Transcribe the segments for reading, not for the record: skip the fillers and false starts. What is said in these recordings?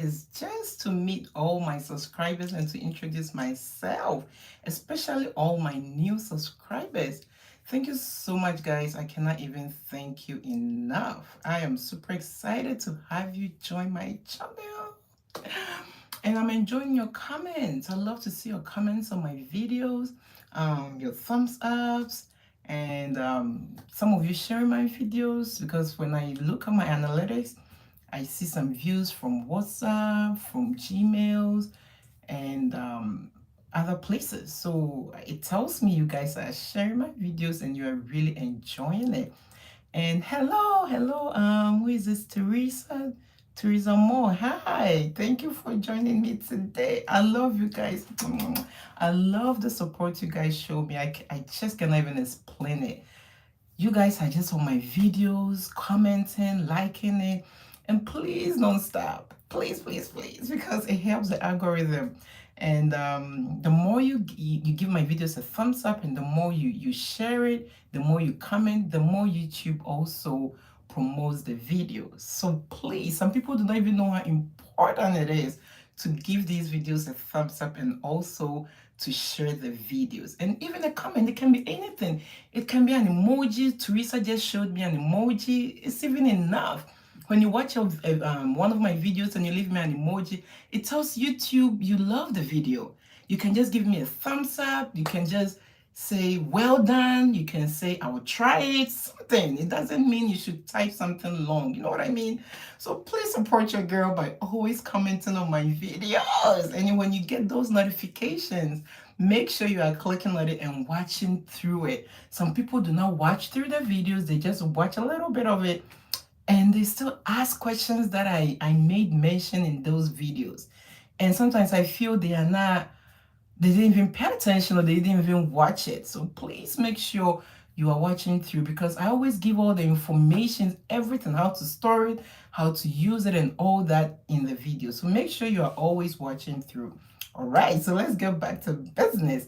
is just to meet all my subscribers and to introduce myself, especially all my new subscribers. Thank you so much, guys. I cannot even thank you enough. I am super excited to have you join my channel. And I'm enjoying your comments. I love to see your comments on my videos, your thumbs ups, and some of you sharing my videos because when I look at my analytics, I see some views from WhatsApp, from Gmails, and other places. So it tells me you guys are sharing my videos and you are really enjoying it. And hello, who is this? Teresa Moore. Hi, thank you for joining me today. I love you guys. I love the support you guys show me. I just cannot even explain it. You guys are just on my videos, commenting, liking it, and please don't stop. Please, because it helps the algorithm. And the more you give my videos a thumbs up, and the more you share it, the more you comment, the more YouTube also promotes the videos. So please, some people do not even know how important it is to give these videos a thumbs up and also to share the videos. And even a comment, it can be anything. It can be an emoji. Teresa just showed me an emoji. It's even enough. When you watch one of my videos and you leave me an emoji, it tells YouTube you love the video. You can just give me a thumbs up. You can just say, well done. You can say, I will try it, something. It doesn't mean you should type something long. You know what I mean? So please support your girl by always commenting on my videos. And when you get those notifications, make sure you are clicking on it and watching through it. Some people do not watch through the videos. They just watch a little bit of it and they still ask questions that I made mention in those videos. And sometimes I feel they didn't even pay attention or they didn't even watch it. So please make sure you are watching through because I always give all the information, everything, how to store it, how to use it, and all that in the video. So make sure you are always watching through. All right, so let's get back to business.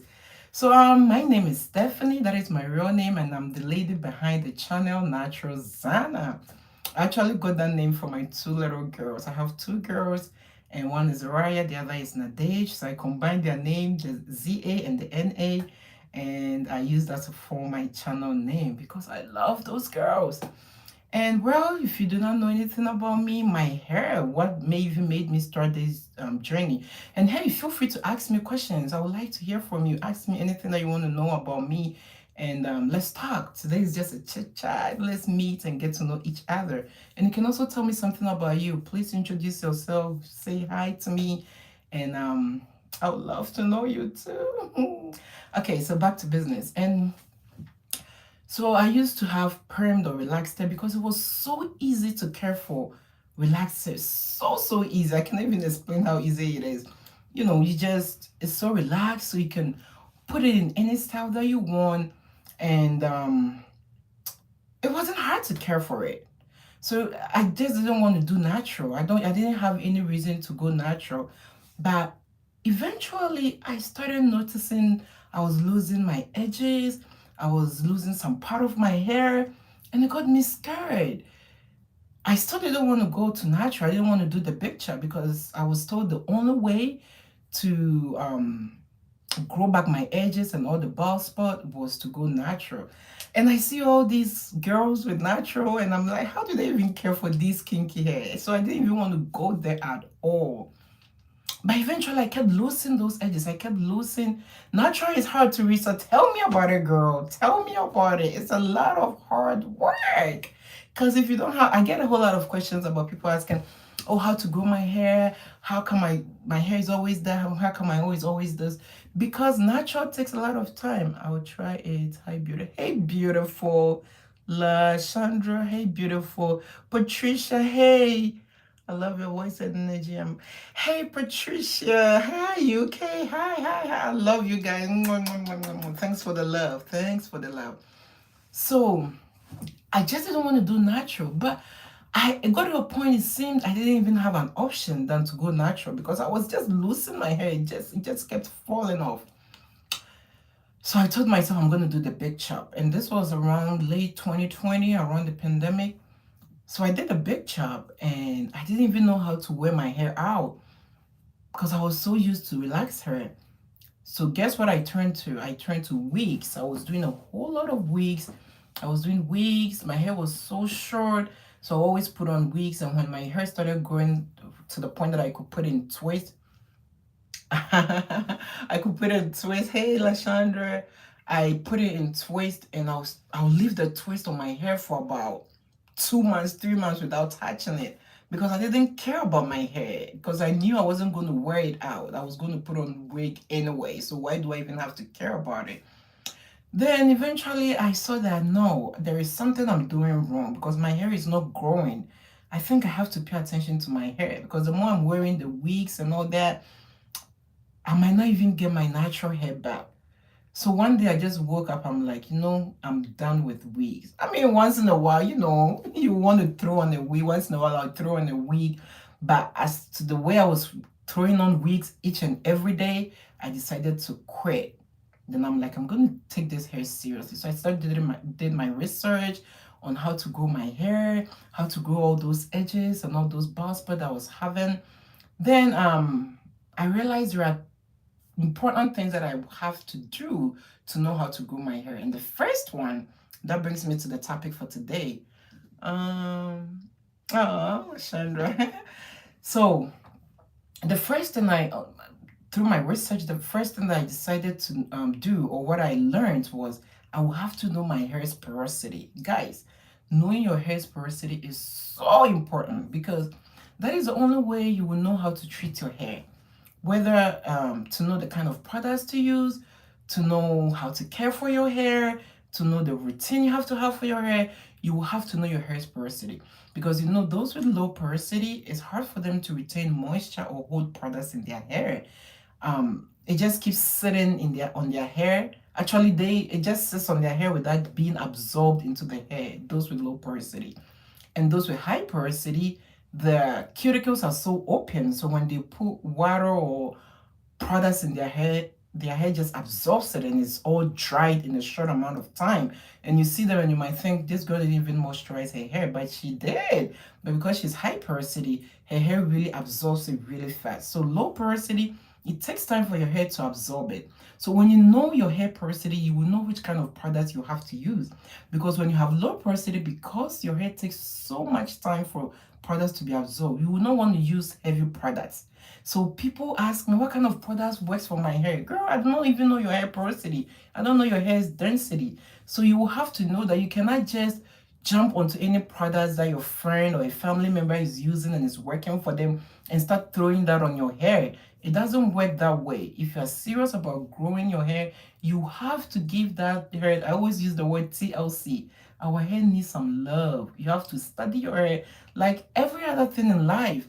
So my name is Stephanie, that is my real name, and I'm the lady behind the channel Natural Zana. I actually got that name for my two little girls. I have two girls, and one is Raya, the other is Nadej. So I combined their name, the ZA and the NA, and I used that to form my channel name because I love those girls. And well, if you do not know anything about me, my hair, what may even made me start this journey. And hey, feel free to ask me questions. I would like to hear from you. Ask me anything that you want to know about me. And let's talk. Today is just a chit chat. Let's meet and get to know each other. And you can also tell me something about you. Please introduce yourself. Say hi to me. And I would love to know you too. Okay, so back to business. And so I used to have permed or relaxed hair because it was so easy to care for relaxed hair. So easy. I can't even explain how easy it is. You know, it's so relaxed so you can put it in any style that you want. And it wasn't hard to care for it. So I just didn't want to do natural. I didn't have any reason to go natural. But eventually I started noticing I was losing my edges. I was losing some part of my hair and it got me scared. I still didn't want to go to natural. I didn't want to do the big chop because I was told the only way to grow back my edges and all the bald spot was to go natural. And I see all these girls with natural and I'm like, how do they even care for this kinky hair? So I didn't even want to go there at all. But eventually I kept losing those edges. I kept losing. Natural is hard to reach. So tell me about it, girl. Tell me about it. It's a lot of hard work. Because if you don't have, I get a whole lot of questions about people asking, oh, how to grow my hair? How come my hair is always there? How come I always this? Because natural takes a lot of time. I will try it. Hi, beautiful. Hey, beautiful. La Chandra. Hey, beautiful. Patricia. Hey. I love your voice and energy. Hey, Patricia. Hi, UK. Hi. I love you guys. Thanks for the love. Thanks for the love. So, I just didn't want to do natural, but it got to a point it seemed I didn't even have an option than to go natural because I was just losing my hair. It just kept falling off. So I told myself I'm going to do the big chop. And this was around late 2020, around the pandemic. So I did a big chop and I didn't even know how to wear my hair out because I was so used to relax hair. So guess what I turned to? I turned to wigs. I was doing a whole lot of wigs. I was doing wigs. My hair was so short. So I always put on wigs. And when my hair started growing to the point that I could put in twists, I could put it in twist. Hey, Lashandra. I put it in twist and I'll leave the twist on my hair for about 2 months, 3 months without touching it because I didn't care about my hair because I knew I wasn't going to wear it out. I was going to put on wig anyway. So why do I even have to care about it? Then eventually I saw that no, there is something I'm doing wrong because my hair is not growing. I think I have to pay attention to my hair because the more I'm wearing the wigs and all that, I might not even get my natural hair back. So one day I just woke up, I'm like, I'm done with wigs. I mean, once in a while, you want to throw on a wig. Once in a while, I'll throw on a wig. But as to the way I was throwing on wigs each and every day, I decided to quit. Then I'm like, I'm going to take this hair seriously. So I started did my research on how to grow my hair, how to grow all those edges and all those bald spots that I was having. Then I realized there are important things that I have to do to know how to grow my hair. And the first one, that brings me to the topic for today. Chandra. So the first thing through my research, the first thing that I decided to do, or what I learned, was I will have to know my hair's porosity. Guys, knowing your hair's porosity is so important because that is the only way you will know how to treat your hair, whether to know the kind of products to use, to know how to care for your hair, to know the routine you have to have for your hair. You will have to know your hair's porosity because those with low porosity, it's hard for them to retain moisture or hold products in their hair. It just keeps sitting on their hair. Actually, it just sits on their hair without being absorbed into the hair. Those with low porosity. And those with high porosity, the cuticles are so open, so when they put water or products in their hair just absorbs it and it's all dried in a short amount of time. And you see them and you might think this girl didn't even moisturize her hair, but she did. But because she's high porosity, her hair really absorbs it really fast. So low porosity, it takes time for your hair to absorb it. So when you know your hair porosity, you will know which kind of products you have to use. Because when you have low porosity, because your hair takes so much time for products to be absorbed, you will not want to use heavy products. So people ask me, what kind of products works for my hair? Girl, I don't even know your hair porosity. I don't know your hair's density. So you will have to know that you cannot just jump onto any products that your friend or a family member is using and is working for them and start throwing that on your hair. It doesn't work that way. If you're serious about growing your hair, you have to give that hair, I always use the word TLC. Our hair needs some love. You have to study your hair like every other thing in life.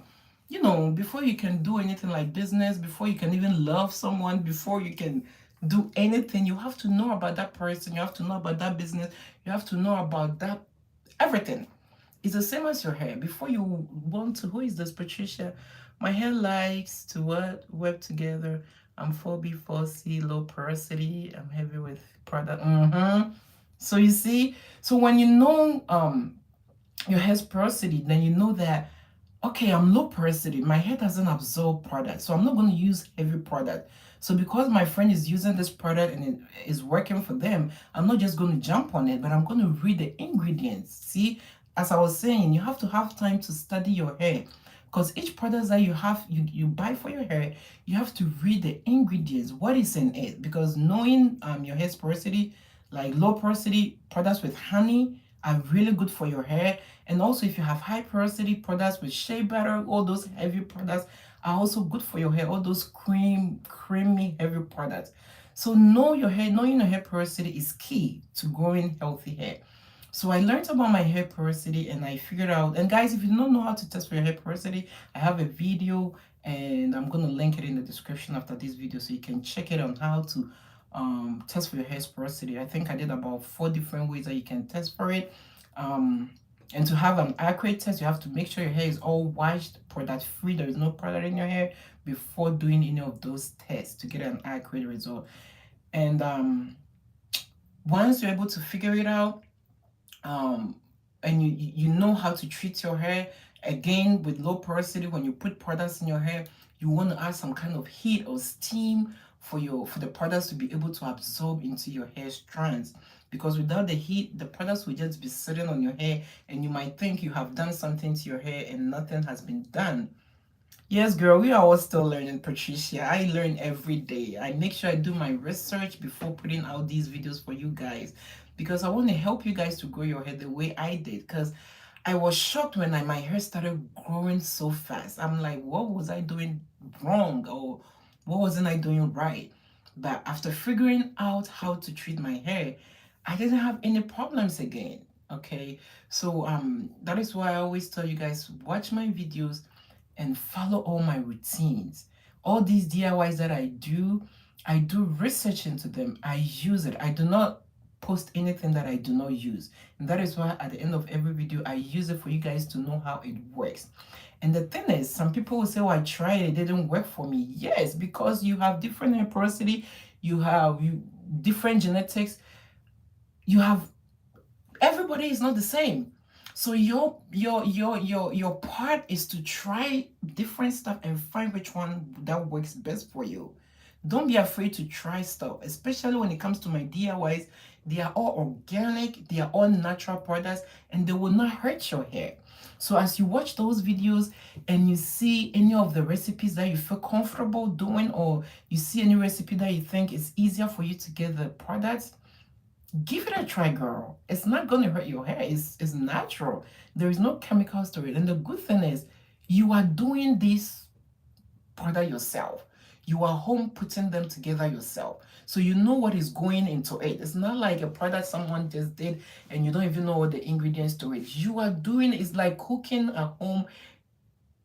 Before you can do anything like business, before you can even love someone, before you can do anything, you have to know about that person, you have to know about that business, you have to know about that everything. It's the same as your hair. Before you want to, who is this Patricia? My hair likes to what? Web together. I'm 4B, 4C, low porosity. I'm heavy with product. So you see, so when you know your hair's porosity, then you know that okay, I'm low porosity. My hair doesn't absorb product, so I'm not going to use heavy product. So because my friend is using this product and it is working for them, I'm not just going to jump on it, but I'm going to read the ingredients. See, as I was saying, you have to have time to study your hair because each product that you buy for your hair, you have to read the ingredients, what is in it. Because knowing your hair's porosity, like low porosity products with honey are really good for your hair. And also if you have high porosity products with shea butter, all those heavy products are also good for your hair, all those creamy heavy products. So knowing your hair porosity is key to growing healthy hair. So I learned about my hair porosity and I figured out, and guys, if you don't know how to test for your hair porosity, I have a video and I'm going to link it in the description after this video so you can check it on how to test for your hair's porosity. I think I did about 4 different ways that you can test for it. And to have an accurate test, you have to make sure your hair is all washed, product free, there is no product in your hair before doing any of those tests to get an accurate result. And once you're able to figure it out, and you know how to treat your hair. Again, with low porosity, when you put products in your hair, you want to add some kind of heat or steam for the products to be able to absorb into your hair strands, because without the heat, the products will just be sitting on your hair, and you might think you have done something to your hair and nothing has been done. Yes, girl, we are all still learning, Patricia. I learn every day. I make sure I do my research before putting out these videos for you guys, because I want to help you guys to grow your hair the way I did. Because I was shocked when my hair started growing so fast. I'm like, what was I doing wrong, or what wasn't I doing right? But after figuring out how to treat my hair, I didn't have any problems again. Okay, so that is why I always tell you guys, watch my videos and follow all my routines. All these DIYs that I do research into them. I use it. I do not post anything that I do not use. And that is why at the end of every video, I use it for you guys to know how it works. And the thing is, some people will say, oh, I tried it, it didn't work for me. Yes, because you have different hair porosity, you have different genetics, you have, everybody is not the same. So your part is to try different stuff and find which one that works best for you. Don't be afraid to try stuff, especially when it comes to my DIYs. They are all organic, they are all natural products, and they will not hurt your hair. So as you watch those videos and you see any of the recipes that you feel comfortable doing, or you see any recipe that you think is easier for you to get the products, give it a try, girl. It's not going to hurt your hair. It's natural. There is no chemicals to it. And the good thing is, you are doing this product yourself. You are home putting them together yourself. So you know what is going into it. It's not like a product someone just did and you don't even know what the ingredients to it. You are doing, it's like cooking at home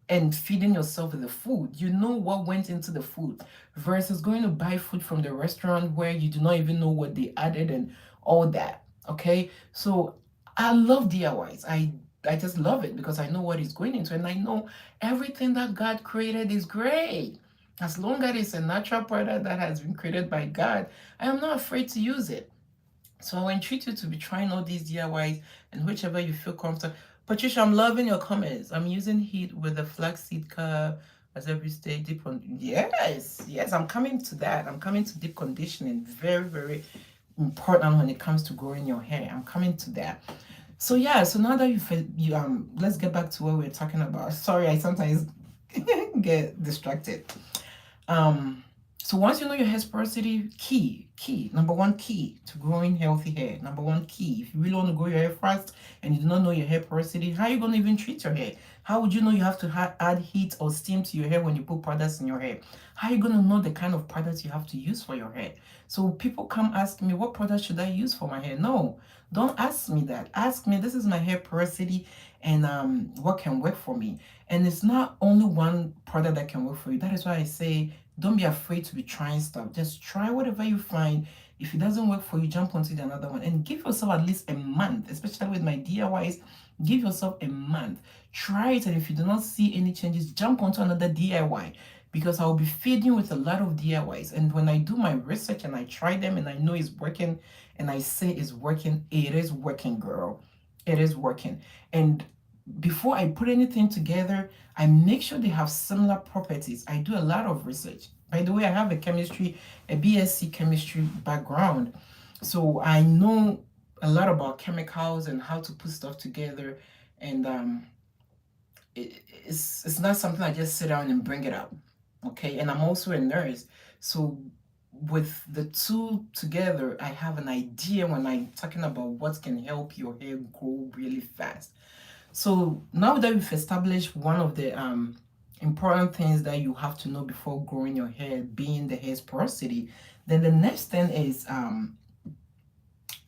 and feeding yourself with the food. You know what went into the food, versus going to buy food from the restaurant where you do not even know what they added and all that. Okay, so I love DIYs. I just love it because I know what is going into it, and I know everything that God created is great. As long as it's a natural product that has been created by God, I am not afraid to use it. So I entreat you to be trying all these DIYs and whichever you feel comfortable. Patricia, I'm loving your comments. I'm using heat with the flaxseed curl as every stage deep on. Yes, yes, I'm coming to that. I'm coming to deep conditioning. Very, very important when it comes to growing your hair. I'm coming to that. So yeah, so now that let's get back to what we're talking about. Sorry, I sometimes get distracted. So once you know your hair porosity, number one key to growing healthy hair. Number one key, if you really want to grow your hair fast and you do not know your hair porosity, how are you going to even treat your hair? How would you know you have to add heat or steam to your hair when you put products in your hair? How are you going to know the kind of products you have to use for your hair? So people come ask me, what product should I use for my hair? No, don't ask me that. Ask me, this is my hair porosity and what can work for me. And it's not only one product that can work for you. That is why I say, don't be afraid to be trying stuff. Just try whatever you find. If it doesn't work for you, jump onto the another one and give yourself at least a month, especially with my DIYs. Give yourself a month. Try it, and if you do not see any changes, jump onto another DIY, because I'll be feeding with a lot of DIYs. And when I do my research and I try them and I know it's working and I say it's working, it is working, girl. It is working. And before I put anything together, I make sure they have similar properties. I do a lot of research. By the way, I have a BSc chemistry background. So I know a lot about chemicals and how to put stuff together. And it's not something I just sit down and bring it up. Okay. And I'm also a nurse. So with the two together, I have an idea when I'm talking about what can help your hair grow really fast. So now that we've established one of the important things that you have to know before growing your hair, being the hair's porosity, then the next thing is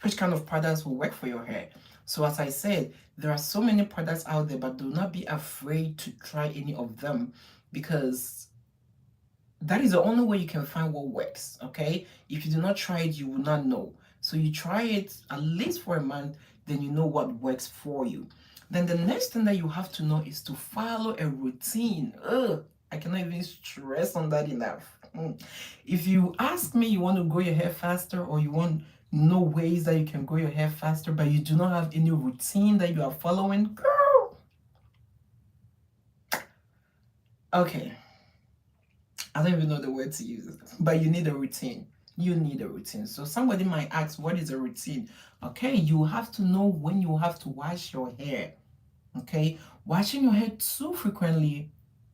which kind of products will work for your hair. So as I said, there are so many products out there, but do not be afraid to try any of them, because that is the only way you can find what works. Okay, if you do not try it, you will not know. So you try it at least for a month, then you know what works for you. Then the next thing that you have to know is to follow a routine. I cannot even stress on that enough. If you ask me, you want to grow your hair faster or you want know ways that you can grow your hair faster, but you do not have any routine that you are following, girl. Okay, I don't even know the word to use, but you need a routine. You need a routine. So somebody might ask, what is a routine? Okay, you have to know when you have to wash your hair. Okay, washing your hair too frequently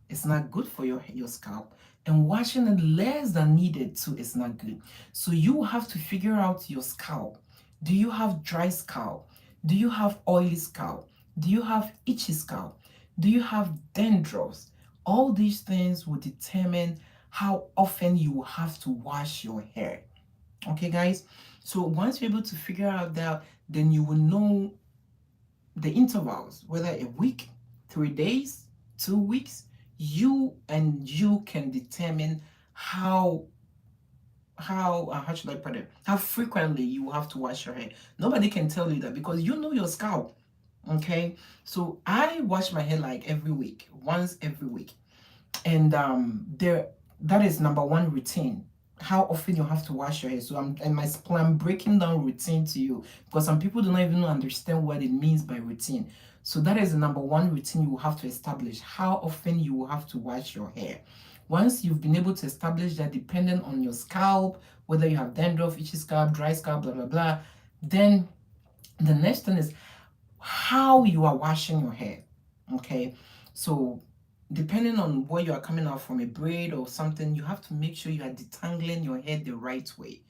is not good for your scalp, and washing it less than needed too is not good. So you have to figure out your scalp. Do you have dry scalp? Do you have oily scalp? Do you have itchy scalp? Do you have dandruffs? All these things will determine how often you have to wash your hair. Okay, guys, so once you're able to figure out that, then you will know the intervals, whether a week, 3 days, 2 weeks. You can determine how should I put it, how frequently you have to wash your hair. Nobody can tell you that because you know your scalp. Okay, so I wash my hair like every week, once every week. And there, that is number one routine, how often you have to wash your hair. So I'm breaking down routine to you, because some people do not even understand what it means by routine. So that is the number one routine you will have to establish, how often you will have to wash your hair. Once you've been able to establish that, depending on your scalp, whether you have dandruff, itchy scalp, dry scalp, blah blah blah, then the next thing is how you are washing your hair. Okay, so depending on where you are coming out from, a braid or something, you have to make sure you are detangling your hair the right way.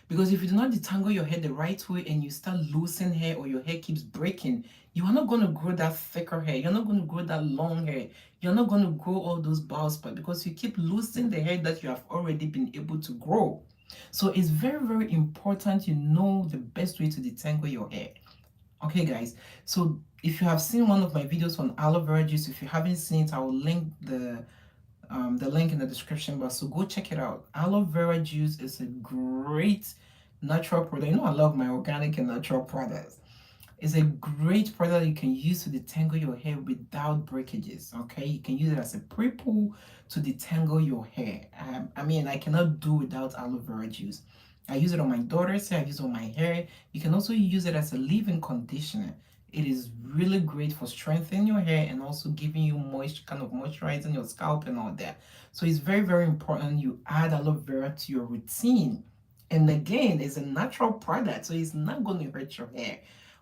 Because if you do not detangle your hair the right way and you start losing hair, or your hair keeps breaking, you are not going to grow that thicker hair. You're not going to grow that long hair. You're not going to grow all those bald spots, because you keep losing the hair that you have already been able to grow. So it's very, very important you know the best way to detangle your hair. Okay, guys. So if you have seen one of my videos on aloe vera juice, if you haven't seen it, I will link the link in the description box. So go check it out. Aloe vera juice is a great natural product. You know I love my organic and natural products. It's a great product you can use to detangle your hair without breakages. Okay, you can use it as a pre-poo to detangle your hair. I mean, I cannot do without aloe vera juice. I use it on my daughter's hair, I use it on my hair. You can also use it as a leave-in conditioner. It is really great for strengthening your hair and also giving you moisture, kind of moisturizing your scalp and all that. So it's very, very important you add aloe vera to your routine. And again, it's a natural product, so it's not going to hurt your hair.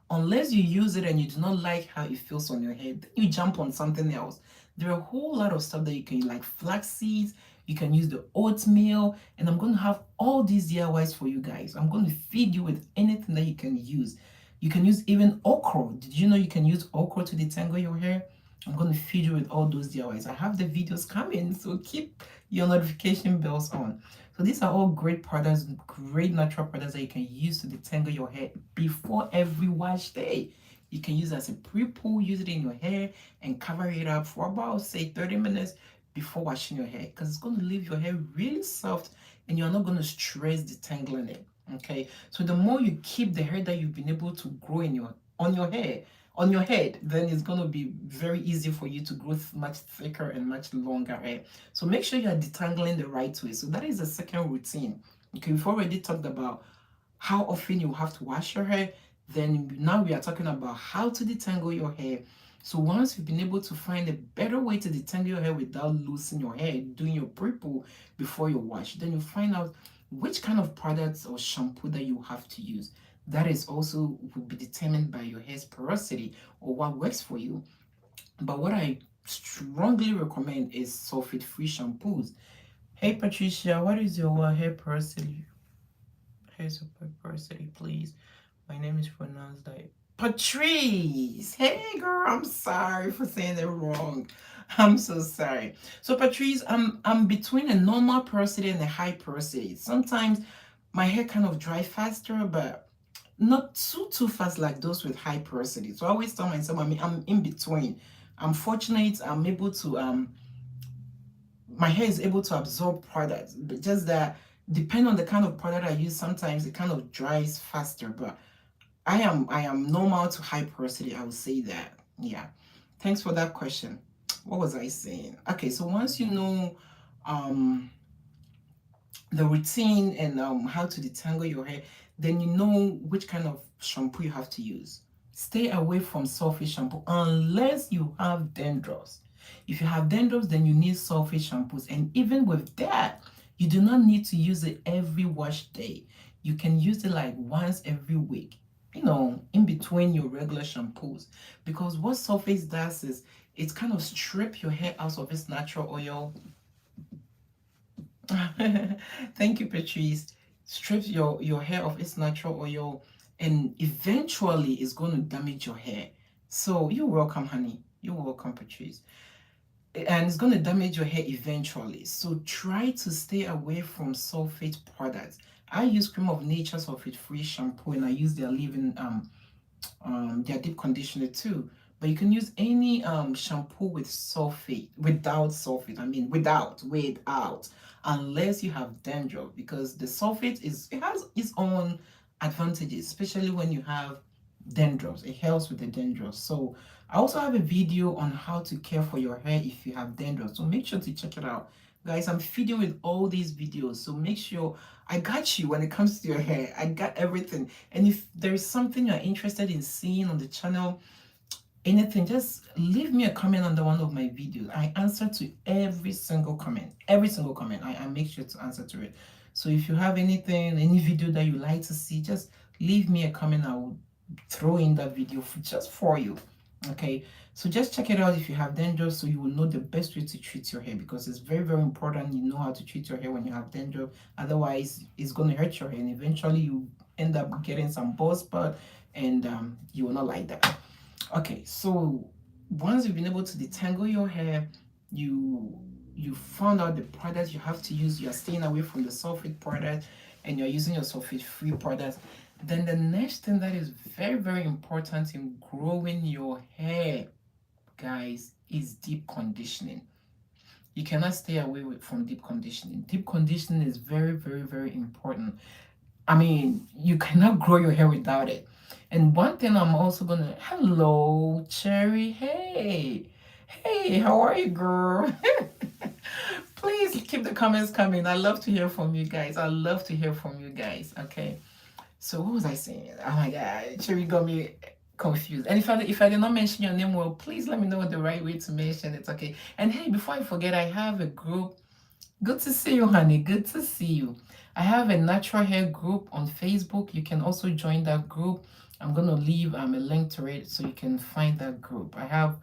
Unless you use it and you do not like how it feels on your head, then you jump on something else. There are a whole lot of stuff that you can, like flax seeds, you can use the oatmeal, and I'm going to have all these DIYs for you guys. I'm going to feed you with anything that you can use. You can use even okra. Did you know you can use okra to detangle your hair? I'm going to feed you with all those DIYs. I have the videos coming, so keep your notification bells on. So these are all great products, great natural products that you can use to detangle your hair before every wash day. You can use it as a pre-poo, use it in your hair, and cover it up for about, say, 30 minutes before washing your hair, because it's going to leave your hair really soft and you're not going to stress detangling it. Okay, so the more you keep the hair that you've been able to grow in your on your hair on your head, then it's going to be very easy for you to grow much thicker and much longer hair. So make sure you are detangling the right way. So that is the second routine. Okay, we've already talked about how often you have to wash your hair. Then now we are talking about how to detangle your hair. So once you've been able to find a better way to detangle your hair without losing your hair, doing your pre-poo before you wash, then you find out which kind of products or shampoo that you have to use. That is also will be determined by your hair's porosity or what works for you. But what I strongly recommend is sulfate-free shampoos. Hey Patricia, what is your hair porosity? Hair's porosity, please. My name is pronounced like Patrice. Hey girl, I'm sorry for saying it wrong. I'm so sorry. So Patrice, I'm between a normal porosity and a high porosity. Sometimes my hair kind of dry faster, but not too fast like those with high porosity. So I always tell myself, I mean, I'm in between. I'm fortunate I'm able to my hair is able to absorb products, but just that depending on the kind of product I use, sometimes it kind of dries faster. But I am normal to high porosity, I would say that. Yeah. Thanks for that question. What was I saying? Okay, so once you know um the routine and how to detangle your hair, then you know which kind of shampoo you have to use. Stay away from sulfate shampoo unless you have dandruffs. If you have dandruffs, then you need sulfate shampoos. And even with that, you do not need to use it every wash day. You can use it like once every week, in between your regular shampoos. Because what sulfate does is it kind of strip your hair out of its natural oil. Thank you, Patrice. Strips your hair of its natural oil, and eventually it's going to damage your hair. So you're welcome, honey. You're welcome, Patrice. And it's going to damage your hair eventually. So try to stay away from sulfate products. I use Cream of Nature sulfate free shampoo, and I use their leave-in their deep conditioner too. But you can use any shampoo with sulfate, without sulfate. I mean, without, unless you have dandruff, because the sulfate it has its own advantages, especially when you have dandruff. It helps with the dandruff. So I also have a video on how to care for your hair if you have dandruff. So make sure to check it out. Guys, I'm feeding with all these videos, so make sure I got you when it comes to your hair. I got everything. And if there's something you're interested in seeing on the channel, anything, just leave me a comment under one of my videos. I answer to every single comment. Every single comment. I make sure to answer to it. So if you have anything, any video that you like to see, just leave me a comment. I will throw in that video just for you. Okay, so just check it out if you have dandruff, so you will know the best way to treat your hair, because it's very, very important you know how to treat your hair when you have dandruff. Otherwise, it's going to hurt your hair, and eventually you end up getting some bald spot, and you will not like that. Okay, so once you've been able to detangle your hair, you found out the products you have to use, you're staying away from the sulfate product, and you're using your sulfate free products, then the next thing that is very, very important in growing your hair, guys, is deep conditioning. You cannot stay away from deep conditioning. Deep conditioning is very, very, very important. I mean, you cannot grow your hair without it. And one thing I'm also gonna, hello, Cherry. Hey, how are you, girl? Please keep the comments coming. I love to hear from you guys. I love to hear from you guys. Okay. So what was I saying? Oh my God, Cherry got me confused. And if I did not mention your name well, please let me know the right way to mention it. Okay. And hey, before I forget, I have a group. Good to see you, honey. Good to see you. I have a natural hair group on Facebook. You can also join that group. I'm gonna leave a link to it so you can find that group. I have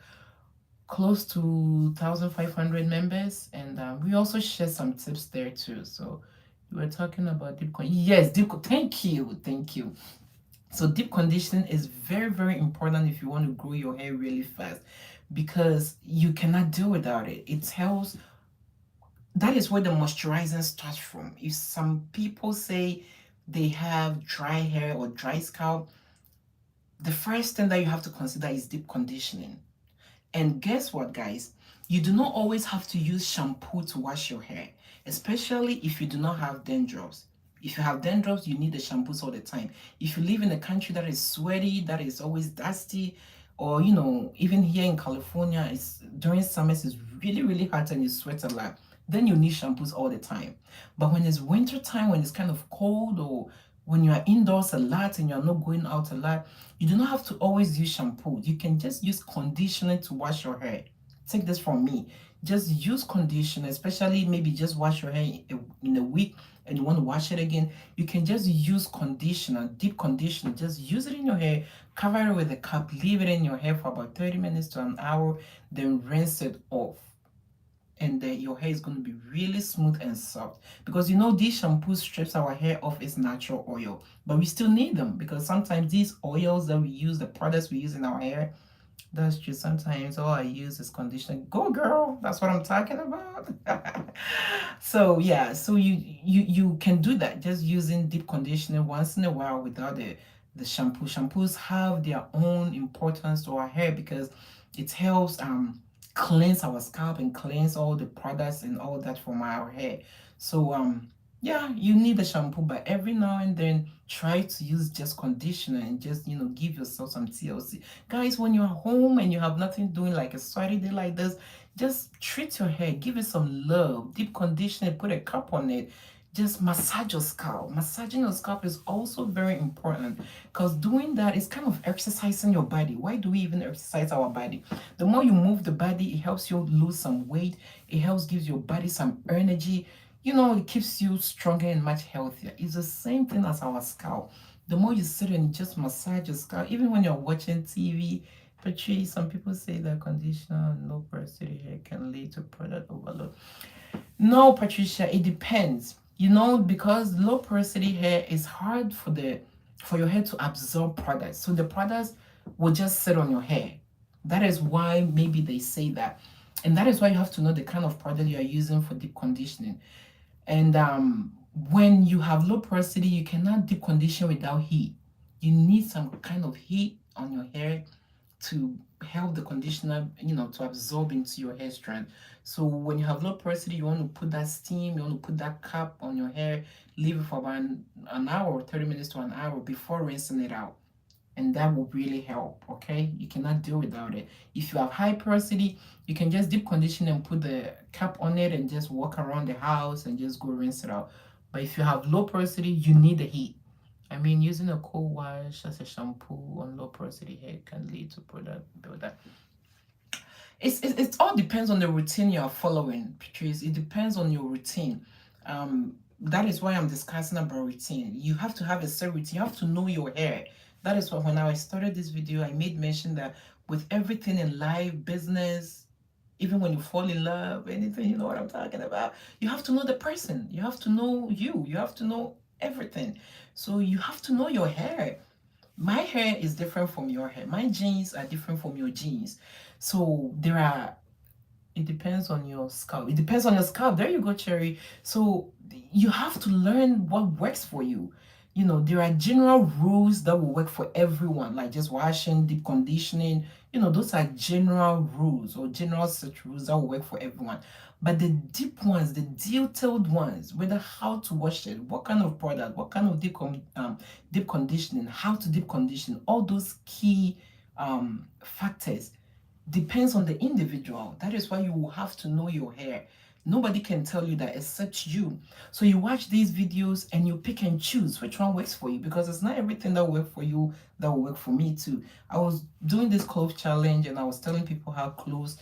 close to 1,500 members, and we also share some tips there too. So you were talking about deep yes, thank you. So deep conditioning is very, very important if you want to grow your hair really fast, because you cannot do without it. It helps. That is where the moisturizing starts from. If some people say they have dry hair or dry scalp, the first thing that you have to consider is deep conditioning. And guess what, guys? You do not always have to use shampoo to wash your hair, especially if you do not have dandruffs. If you have dandruffs, you need the shampoos all the time. If you live in a country that is sweaty, that is always dusty, or even here in California, it's during summers, it's really, really hot and you sweat a lot, then you need shampoos all the time. But when it's winter time, when it's kind of cold, or when you are indoors a lot and you're not going out a lot, you do not have to always use shampoo. You can just use conditioner to wash your hair. Take this from me. Just use conditioner, especially maybe just wash your hair in a week and you want to wash it again. You can just use conditioner, deep conditioner. Just use it in your hair, cover it with a cup, leave it in your hair for about 30 minutes to an hour, then rinse it off. And then your hair is going to be really smooth and soft, because these shampoos strips our hair off its natural oil, but we still need them, because sometimes these oils that we use, the products we use in our hair, that's true, sometimes all I use is conditioner. Go girl, that's what I'm talking about. So yeah, so you can do that just using deep conditioner once in a while without the shampoo. Shampoos have their own importance to our hair, because it helps cleanse our scalp and cleanse all the products and all that from our hair. So yeah, you need a shampoo, but every now and then try to use just conditioner and just give yourself some TLC. Guys, when you're home and you have nothing doing, like a sweaty day like this, just treat your hair, give it some love, deep conditioner, put a cup on it, just massage your scalp. Massaging your scalp is also very important, because doing that is kind of exercising your body. Why do we even exercise our body? The more you move the body, it helps you lose some weight. It helps gives your body some energy. You know, it keeps you stronger and much healthier. It's the same thing as our scalp. The more you sit and just massage your scalp, even when you're watching TV, Patrice, some people say that conditioner and low porosity hair can lead to product overload. No, Patricia, it depends. You know, because low porosity hair is hard for your hair to absorb products. So the products will just sit on your hair. That is why maybe they say that. And that is why you have to know the kind of product you are using for deep conditioning. And when you have low porosity, you cannot deep condition without heat. You need some kind of heat on your hair to help the conditioner, to absorb into your hair strand. So when you have low porosity, you want to put that steam, you want to put that cap on your hair, leave it for about an hour, 30 minutes to an hour before rinsing it out. And that will really help, okay? You cannot do without it. If you have high porosity, you can just deep condition and put the cap on it and just walk around the house and just go rinse it out. But if you have low porosity, you need the heat. I mean, using a cold wash as a shampoo on low porosity hair can lead to product buildup. It all depends on the routine you are following, Patrice. It depends on your routine. That is why I'm discussing about routine. You have to have a set routine. You have to know your hair. That is why when I started this video, I made mention that with everything in life, business, even when you fall in love, anything, you know what I'm talking about. You have to know the person. You have to know you. You have to know everything. So you have to know your hair. My hair is different from your hair. My genes are different from your genes. So it depends on your scalp. It depends on your scalp. There you go, Cherry. So you have to learn what works for you. There are general rules that will work for everyone, like just washing, deep conditioning. Those are general rules or general set rules that will work for everyone. But the deep ones, the detailed ones, whether how to wash it, what kind of product, what kind of deep conditioning, how to deep condition, all those key factors depends on the individual. That is why you will have to know your hair. Nobody can tell you that except you. So you watch these videos and you pick and choose which one works for you, because it's not everything that will work for you that will work for me too. I was doing this clove challenge and I was telling people how cloves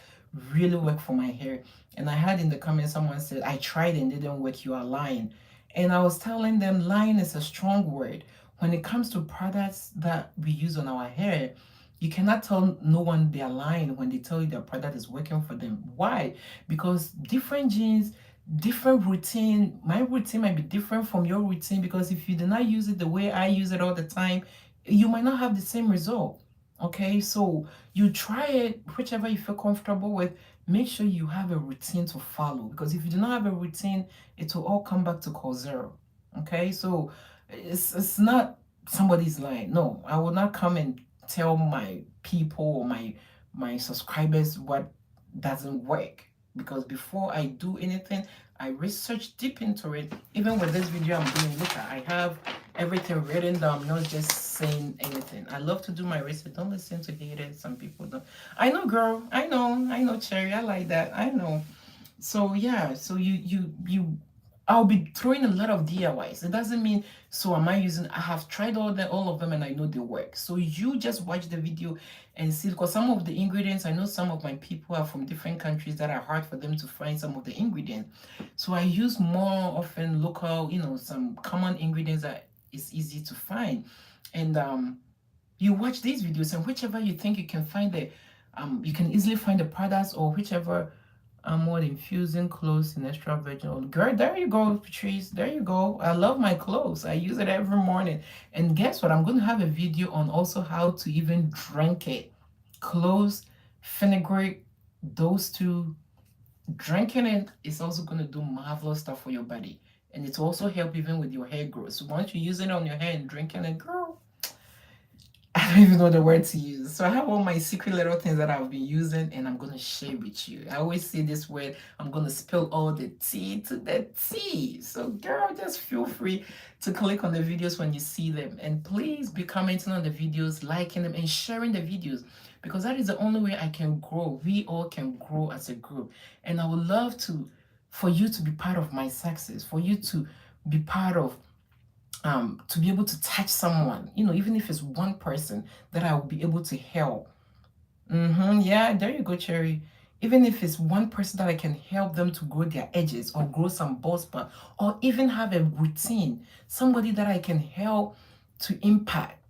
really work for my hair. And I had in the comments someone said, I tried and didn't work, you are lying. And I was telling them lying is a strong word. When it comes to products that we use on our hair, you cannot tell no one they're lying when they tell you their product is working for them. Why? Because different genes, different routine. My routine might be different from your routine, because if you do not use it the way I use it all the time, you might not have the same result. Okay, so you try it, whichever you feel comfortable with. Make sure you have a routine to follow, because if you do not have a routine, it will all come back to cause zero. Okay, so it's not somebody's lying. No, I will not come and tell my people or my subscribers what doesn't work, because before I do anything, I research deep into it. Even with this video I'm doing, look, I have everything written down. I'm not just saying anything. I love to do my research. Don't listen to haters. Some people don't. I know, girl. I know, Cherry. I like that. I know. So yeah, so you I'll be throwing a lot of DIYs. It doesn't mean so am I using. I have tried all of them and I know they work. So you just watch the video and see, because some of the ingredients, I know some of my people are from different countries that are hard for them to find some of the ingredients. So I use more often local, some common ingredients that is easy to find. And you watch these videos, and whichever you think you can find you can easily find the products, or whichever more infusing cloves in extra virgin oil. Girl, there you go, Patrice. There you go. I love my cloves. I use it every morning. And guess what? I'm going to have a video on also how to even drink it. Cloves, fenugreek, those two. Drinking it is also going to do marvelous stuff for your body. And it will also help even with your hair growth. So once you use it on your hair and drinking it, girl, I don't even know the word to use. So I have all my secret little things that I've been using, and I'm gonna share with you. I always say this word, I'm gonna spill all the tea to the tea. So girl, just feel free to click on the videos when you see them. And please be commenting on the videos, liking them, and sharing the videos, because that is the only way I can grow. We all can grow as a group. And I would love for you to be part of my success, for you to be part of, to be able to touch someone, even if it's one person that I will be able to help. Yeah, there you go, Cherry. Even if it's one person that I can help them to grow their edges or grow some bald spot, or even have a routine, somebody that I can help to impact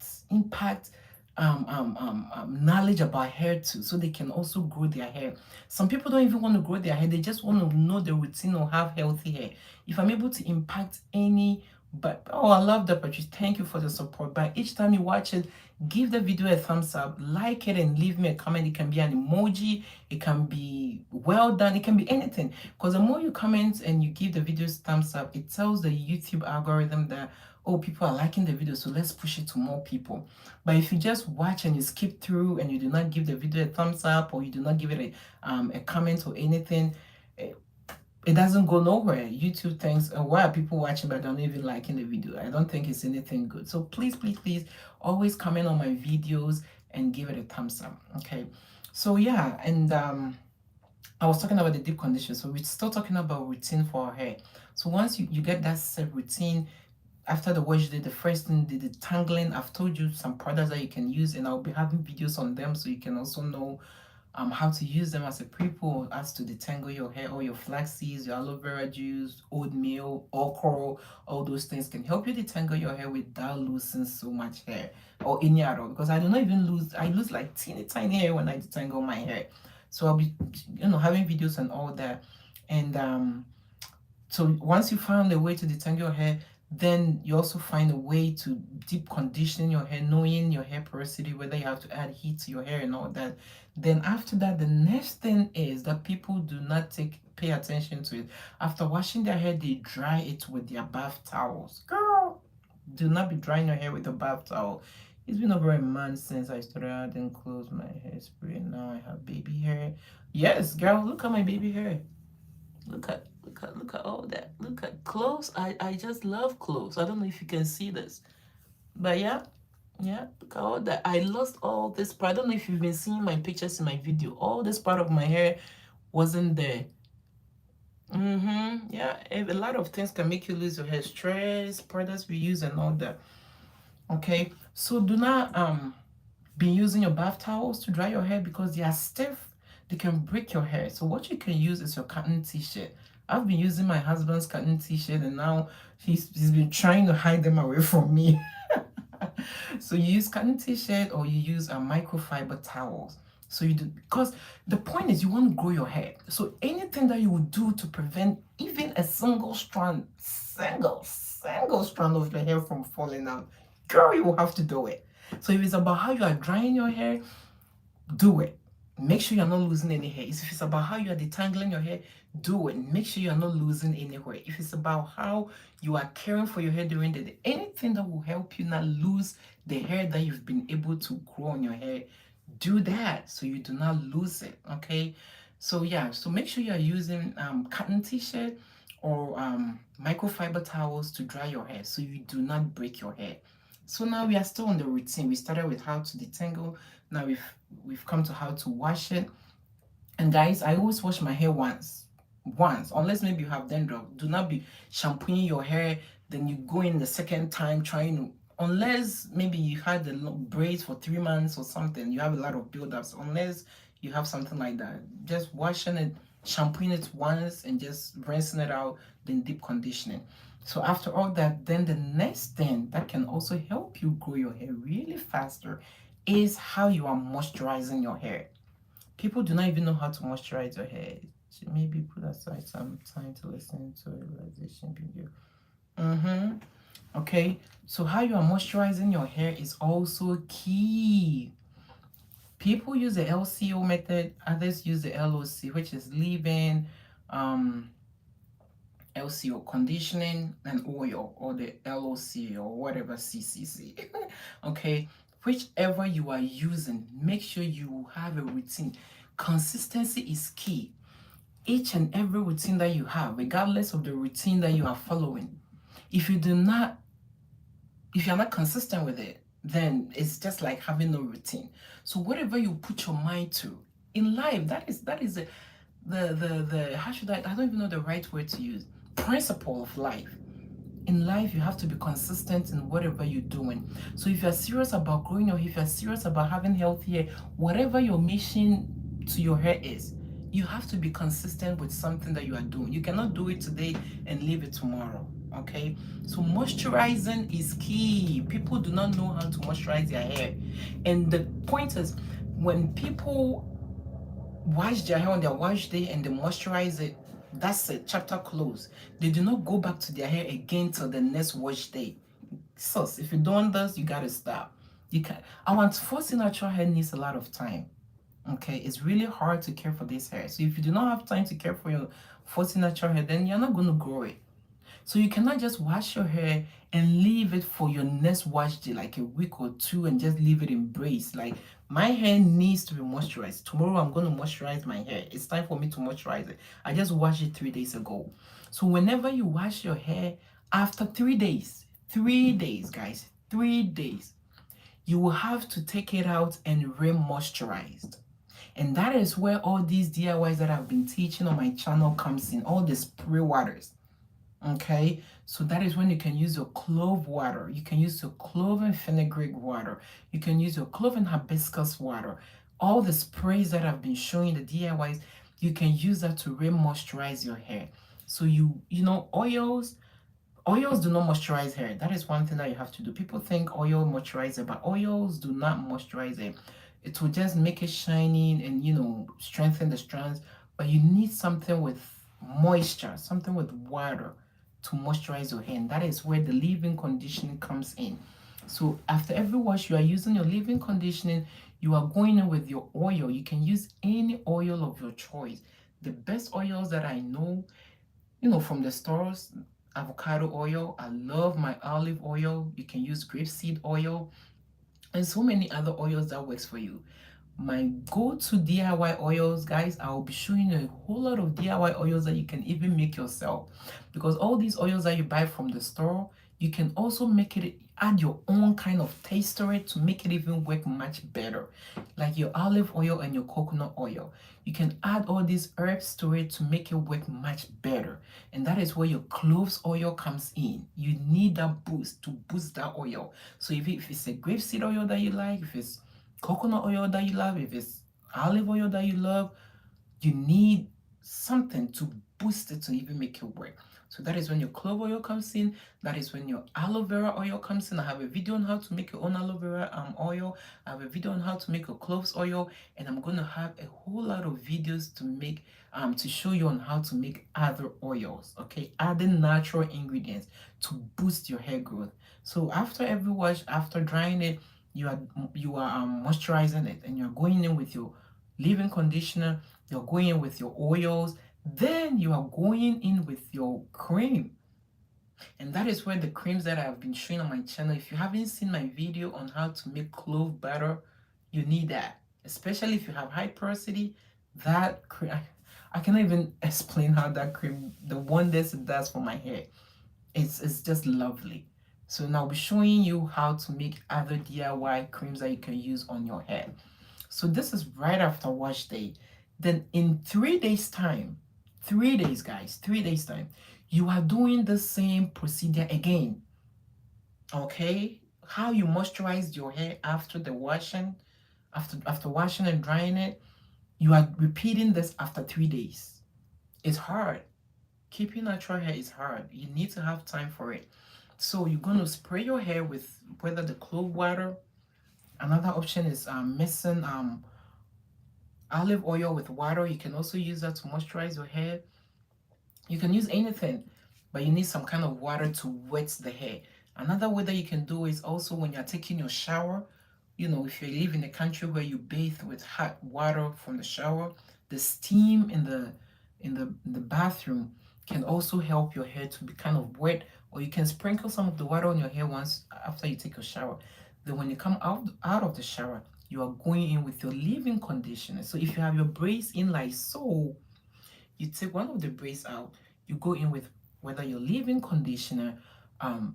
knowledge about hair too, so they can also grow their hair. Some people don't even want to grow their hair; they just want to know the routine or have healthy hair. If I'm able to impact any, but oh, I love that, Patrice. Thank you for the support. But each time you watch it, give the video a thumbs up, like it, and leave me a comment. It can be an emoji, it can be well done, it can be anything. Because the more you comment and you give the videos thumbs up, it tells the YouTube algorithm that, oh, people are liking the video, so let's push it to more people. But if you just watch and you skip through and you do not give the video a thumbs up, or you do not give it a comment or anything, it doesn't go nowhere. YouTube thinks, oh, why are people watching but don't even liking the video? I don't think it's anything good. So please, please, please, always comment on my videos and give it a thumbs up. Okay. So yeah, and I was talking about the deep condition. So we're still talking about routine for our hair. So once you get that set routine, after the wash day, the first thing, the detangling, I've told you some products that you can use, and I'll be having videos on them so you can also know how to use them as a pre-poo, as to detangle your hair, or your flax seeds, your aloe vera juice, oatmeal, okra, all those things can help you detangle your hair without losing so much hair or any at all. Because I do not even lose, I lose like teeny tiny hair when I detangle my hair. So I'll be, having videos and all that. And so once you found a way to detangle your hair, then you also find a way to deep condition your hair, knowing your hair porosity, whether you have to add heat to your hair and all that. Then after that, the next thing is that people do not pay attention to it. After washing their hair, they dry it with their bath towels. Girl, do not be drying your hair with a bath towel. It's been over a month since I started adding clothes my hairspray. Now I have baby hair. Yes, girl, look at my baby hair. Look at all that. Look at clothes. I just love clothes. I don't know if you can see this. But yeah, look at all that. I lost all this part. I don't know if you've been seeing my pictures in my video. All this part of my hair wasn't there. Yeah, a lot of things can make you lose your hair. Stress, products we use and all that. Okay, so do not be using your bath towels to dry your hair because they are stiff. They can break your hair. So what you can use is your cotton t-shirt. I've been using my husband's cotton t-shirt, and now he's been trying to hide them away from me. So you use cotton t-shirt, or you use microfiber towels. So you do, because the point is you want to grow your hair. So anything that you would do to prevent even a single strand of your hair from falling out, girl, you will have to do it. So if it's about how you are drying your hair, do it. Make sure you're not losing any hair. If it's about how you are detangling your hair, do it. Make sure you're not losing any hair. If it's about how you are caring for your hair during the day, anything that will help you not lose the hair that you've been able to grow on your hair, do that so you do not lose it. Okay. So yeah, so make sure you're using cotton t-shirt or microfiber towels to dry your hair so you do not break your hair. So now we are still on the routine. We started with how to detangle. Now we've come to how to wash it. And guys, I always wash my hair once, unless maybe you have dandruff. Do not be shampooing your hair, then you go in the second time trying to, unless maybe you had the braids for 3 months or something, you have a lot of buildups. Unless you have something like that, just washing it, shampooing it once and just rinsing it out, then deep conditioning. So after all that, then the next thing that can also help you grow your hair really faster is how you are moisturizing your hair. People do not even know how to moisturize your hair. So maybe put aside some time to listen to a realization video. Okay, so how you are moisturizing your hair is also key. People use the LCO method, others use the LOC, which is leave-in, LCO conditioning and oil, or the LOC or whatever CCC. Okay, whichever you are using, make sure you have a routine. Consistency is key. Each and every routine that you have, regardless of the routine that you are following, if you're not consistent with it, then it's just like having no routine. So whatever you put your mind to in life, that is the how should I don't even know the right word to use, principle of life. In life, you have to be consistent in whatever you're doing. So if you're serious about growing your hair, if you're serious about having healthy hair, whatever your mission to your hair is, you have to be consistent with something that you are doing. You cannot do it today and leave it tomorrow. Okay, so moisturizing is key. People do not know how to moisturize their hair, and the point is, when people wash their hair on their wash day and they moisturize it, that's it, chapter closed. They do not go back to their hair again till the next wash day. So if you don't this, you gotta stop. You can Our forcing natural hair needs a lot of time. Okay, it's really hard to care for this hair. So if you do not have time to care for your forcing natural hair, then you're not going to grow it. So you cannot just wash your hair and leave it for your next wash day, like a week or two, and just leave it in braids. Like, my hair needs to be moisturized. Tomorrow I'm going to moisturize my hair. It's time for me to moisturize it. I just washed it 3 days ago. So whenever you wash your hair, after 3 days, 3 days, guys, 3 days, you will have to take it out and re-moisturize. And that is where all these DIYs that I've been teaching on my channel comes in, all the spray waters. Okay, so that is when you can use your clove water. You can use your clove and fenugreek water. You can use your clove and hibiscus water. All the sprays that I've been showing, the DIYs, you can use that to re-moisturize your hair. So you know, oils do not moisturize hair. That is one thing that you have to do. People think oil moisturizer, but oils do not moisturize it. It will just make it shiny and, strengthen the strands. But you need something with moisture, something with water to moisturize your hair. And that is where the leave-in conditioning comes in. So after every wash, you are using your leave-in conditioning. You are going in with your oil. You can use any oil of your choice. The best oils that I know, from the stores, avocado oil. I love my olive oil. You can use grapeseed oil and so many other oils that works for you. My go-to DIY oils, guys, I'll be showing you a whole lot of DIY oils that you can even make yourself, because all these oils that you buy from the store, you can also make it, add your own kind of taste to it to make it even work much better. Like your olive oil and your coconut oil, you can add all these herbs to it to make it work much better. And that is where your cloves oil comes in. You need that boost to boost that oil. So if it's a grapeseed oil that you like, if it's coconut oil that you love, if it's olive oil that you love, you need something to boost it to even make it work. So that is when your clove oil comes in. That is when your aloe vera oil comes in. I have a video on how to make your own aloe vera oil. I have a video on how to make a cloves oil, and I'm going to have a whole lot of videos to make to show you on how to make other oils. Okay, adding natural ingredients to boost your hair growth. So after every wash, after drying it, you are moisturizing it, and you're going in with your leave-in conditioner. You're going in with your oils. Then you are going in with your cream. And that is where the creams that I've been showing on my channel, if you haven't seen my video on how to make clove butter, you need that. Especially if you have high porosity, that cream, I cannot even explain how that cream, the wonders it does for my hair. It's just lovely. So now I'll be showing you how to make other DIY creams that you can use on your hair. So this is right after wash day. Then in 3 days time, 3 days, guys, 3 days time, you are doing the same procedure again. Okay, how you moisturized your hair after the washing, after washing and drying it, you are repeating this after 3 days. It's hard. Keeping natural hair is hard. You need to have time for it. So you're going to spray your hair with whether the clove water. Another option is mixing olive oil with water. You can also use that to moisturize your hair. You can use anything, but you need some kind of water to wet the hair. Another way that you can do is also when you're taking your shower. If you live in a country where you bathe with hot water from the shower, the steam in the bathroom can also help your hair to be kind of wet, or you can sprinkle some of the water on your hair once after you take your shower. Then when you come out of the shower, you are going in with your leave-in conditioner. So if you have your braids in like so, you take one of the braids out, you go in with whether your leave-in conditioner,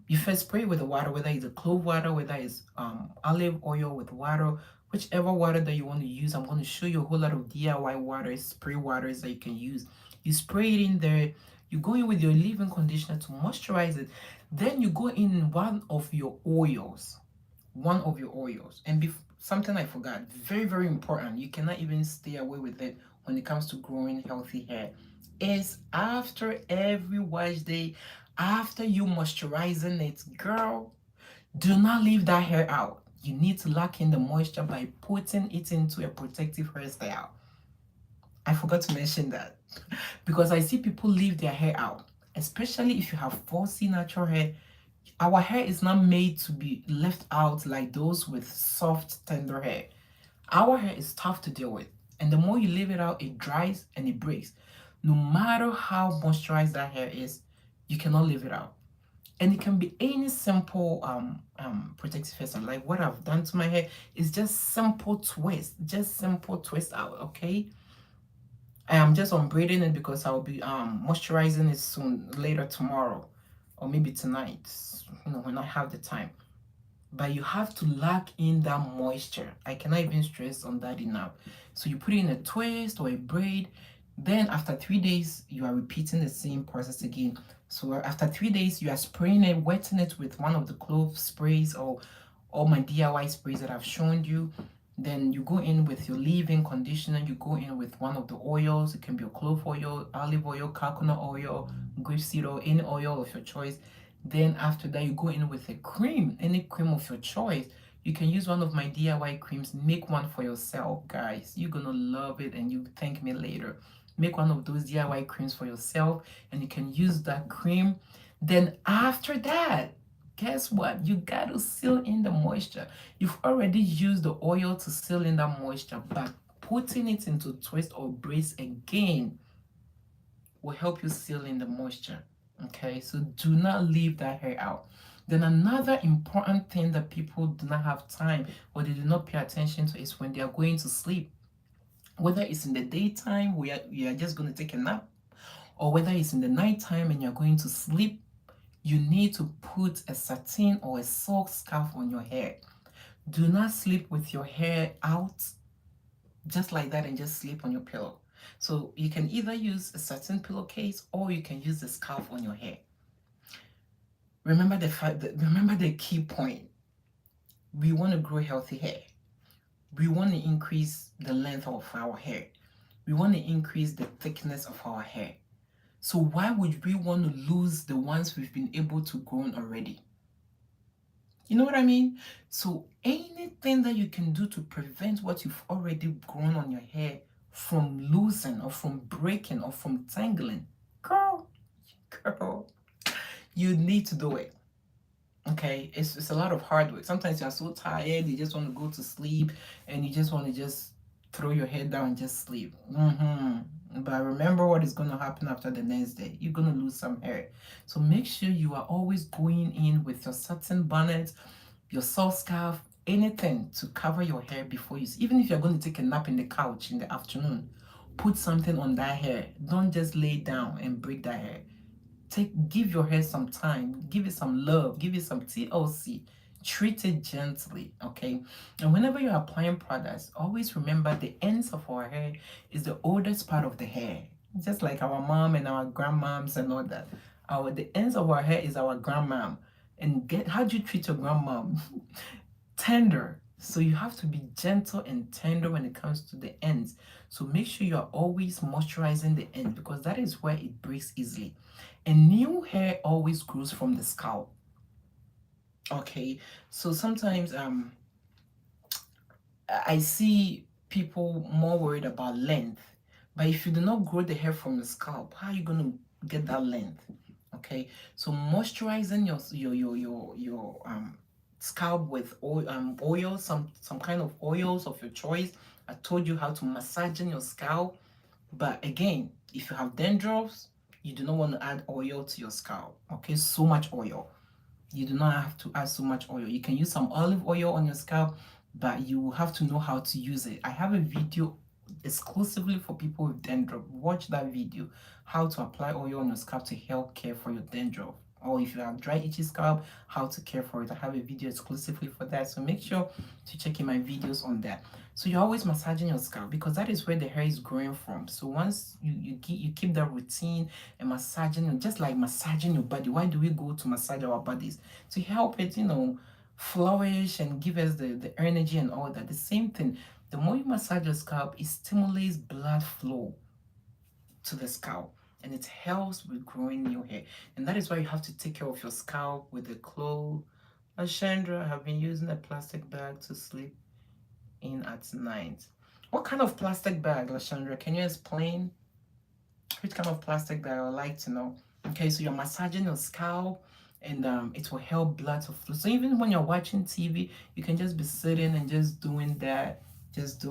you first spray with the water, whether it's a clove water, whether it's olive oil with water, whichever water that you want to use. I'm going to show you a whole lot of DIY water, spray waters that you can use. You spray it in there, You go in with your leave-in conditioner to moisturize it. Then you go in one of your oils. One of your oils. And something I forgot, very, very important. You cannot even stay away with it when it comes to growing healthy hair. Is after every wash day, after you moisturizing it, girl, do not leave that hair out. You need to lock in the moisture by putting it into a protective hairstyle. I forgot to mention that because I see people leave their hair out, especially if you have 4C natural hair. Our hair is not made to be left out like those with soft, tender hair. Our hair is tough to deal with, and the more you leave it out, it dries and it breaks. No matter how moisturized that hair is, you cannot leave it out. And it can be any simple protective hairstyle. Like what I've done to my hair is just simple twist out. Okay, I am just unbraiding it because I'll be moisturizing it soon, later tomorrow, or maybe tonight, when I have the time. But you have to lock in that moisture. I cannot even stress on that enough. So you put it in a twist or a braid. Then after 3 days, you are repeating the same process again. So after 3 days, you are spraying it, wetting it with one of the clove sprays or all my DIY sprays that I've shown you. Then you go in with your leave-in conditioner. You go in with one of the oils. It can be a clove oil, olive oil, coconut oil, grapeseed oil, any oil of your choice. Then after that, you go in with a cream, any cream of your choice. You can use one of my DIY creams. Make one for yourself, guys. You're gonna love it and you thank me later. Make one of those DIY creams for yourself and you can use that cream. Then after that, guess what? You got to seal in the moisture. You've already used the oil to seal in that moisture, but putting it into twist or braids again will help you seal in the moisture. Okay, so do not leave that hair out. Then another important thing that people do not have time or they do not pay attention to is when they are going to sleep. Whether it's in the daytime where you are just going to take a nap, or whether it's in the nighttime and you're going to sleep, you need to put a satin or a silk scarf on your hair. Do not sleep with your hair out just like that and just sleep on your pillow. So you can either use a satin pillowcase or you can use the scarf on your hair. Remember remember the key point. We want to grow healthy hair. We want to increase the length of our hair. We want to increase the thickness of our hair. So why would we want to lose the ones we've been able to grow already? You know what I mean? So anything that you can do to prevent what you've already grown on your hair from losing or from breaking or from tangling, girl, you need to do it. Okay, it's a lot of hard work. Sometimes you're so tired, you just want to go to sleep and you just want to just throw your head down and just sleep. But remember what is going to happen after the next day. You're going to lose some hair. So make sure you are always going in with your satin bonnet, your soft scarf, anything to cover your hair before you. Even if you're going to take a nap in the couch in the afternoon, put something on that hair. Don't just lay down and break that hair. Give your hair some time, give it some love, give it some TLC. Treat it gently, okay? And whenever you're applying products, always remember the ends of our hair is the oldest part of the hair. Just like our mom and our grandmoms and all that. The ends of our hair is our grandmom. And how do you treat your grandmom? Tender. So you have to be gentle and tender when it comes to the ends. So make sure you are always moisturizing the end because that is where it breaks easily. And new hair always grows from the scalp. Okay, so sometimes I see people more worried about length. But if you do not grow the hair from the scalp, how are you gonna get that length? Okay, so moisturizing your scalp with oil, some kind of oils of your choice. I told you how to massage in your scalp. But again, if you have dandruffs, you do not want to add oil to your scalp. Okay, so much oil. You do not have to add so much oil. You can use some olive oil on your scalp, but you have to know how to use it. I have a video exclusively for people with dandruff. Watch that video, how to apply oil on your scalp to help care for your dandruff. or if you have dry itchy scalp, how to care for it. I have a video exclusively for that, so make sure to check in my videos on that. So you're always massaging your scalp because that is where the hair is growing from. So once you keep that routine and massaging, just like massaging your body. Why do we go to massage our bodies? To help it, flourish and give us the energy and all that. The same thing, the more you massage your scalp, it stimulates blood flow to the scalp, and it helps with growing new hair. And that is why you have to take care of your scalp with a clove. Ashandra, I have been using a plastic bag to sleep in at night. What kind of plastic bag, Lashandra? Can you explain? Which kind of plastic bag? I would like to know. Okay, so you're massaging your scalp, and it will help blood to flow. So even when you're watching TV, you can just be sitting and just doing that, just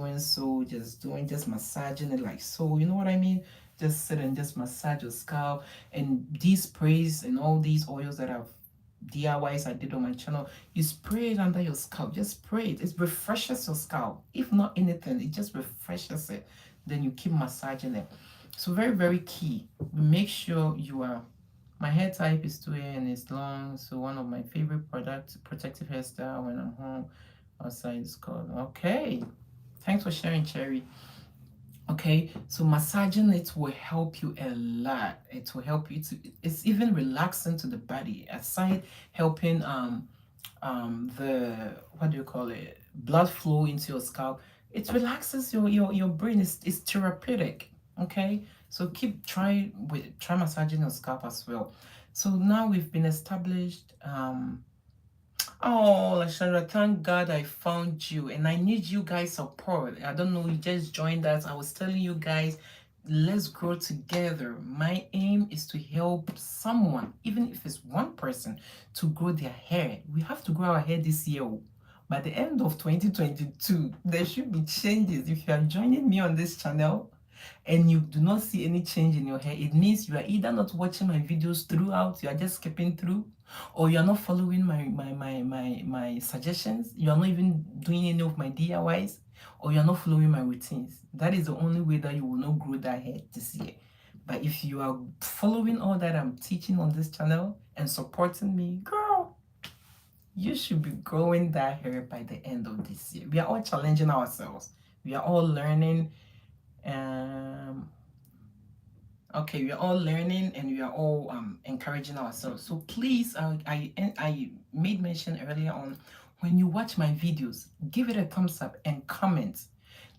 massaging it like so. You know what I mean? Just sit and just massage your scalp. And these sprays and all these oils that I've DIYs I did on my channel, you spray it under your scalp. Just spray it. It refreshes your scalp. If not anything, it just refreshes it. Then you keep massaging it. So very, very key. Make sure you are. My hair type is 2A and it's long. So one of my favorite protective hairstyle when I'm home outside is called. Okay. Thanks for sharing, Cherry. Okay, so massaging it will help you a lot. It will help you to, it's even relaxing to the body, aside helping the, what do you call it, blood flow into your scalp. It relaxes your brain. It's therapeutic. Okay, so try massaging your scalp as well. So now we've been established. Oh, Lashana, thank God I found you, and I need you guys' support. I don't know, you just joined us. I was telling you guys, let's grow together. My aim is to help someone, even if it's one person, to grow their hair. We have to grow our hair this year. By the end of 2022, there should be changes. If you are joining me on this channel, and you do not see any change in your hair, it means you are either not watching my videos throughout, you are just skipping through, or you are not following my suggestions, you are not even doing any of my DIYs, or you are not following my routines. That is the only way that you will not grow that hair this year. But if you are following all that I'm teaching on this channel and supporting me, girl, you should be growing that hair by the end of this year. We are all challenging ourselves. We are all learning. Um, okay, we are all learning and we are all encouraging ourselves. So please, I made mention earlier on, when you watch my videos, give it a thumbs up and comment.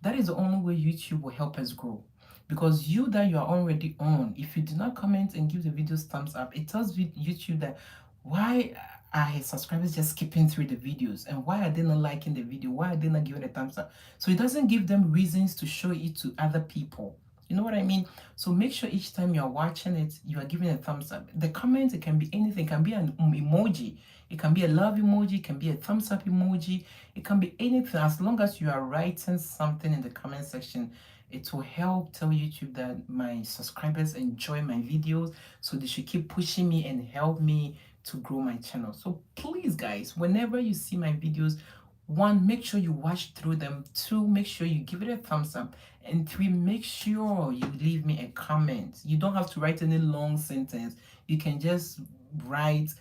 That is the only way YouTube will help us grow. Because you that you are already on, if you do not comment and give the videos thumbs up, it tells YouTube that why are his subscribers just skipping through the videos, and why are they not liking the video, why are they not giving a thumbs up. So it doesn't give them reasons to show it to other people. You know what I mean? So make sure each time you're watching it, you are giving a thumbs up. The comment, it can be anything. It can be an emoji. It can be a love emoji. It can be a thumbs up emoji. It can be anything. As long as you are writing something in the comment section, it will help tell YouTube that my subscribers enjoy my videos. So they should keep pushing me and help me to grow my channel. So please, guys, whenever you see my videos, one, make sure you watch through them. Two, make sure you give it a thumbs up. And three, make sure you leave me a comment. You don't have to write any long sentence. You can just write,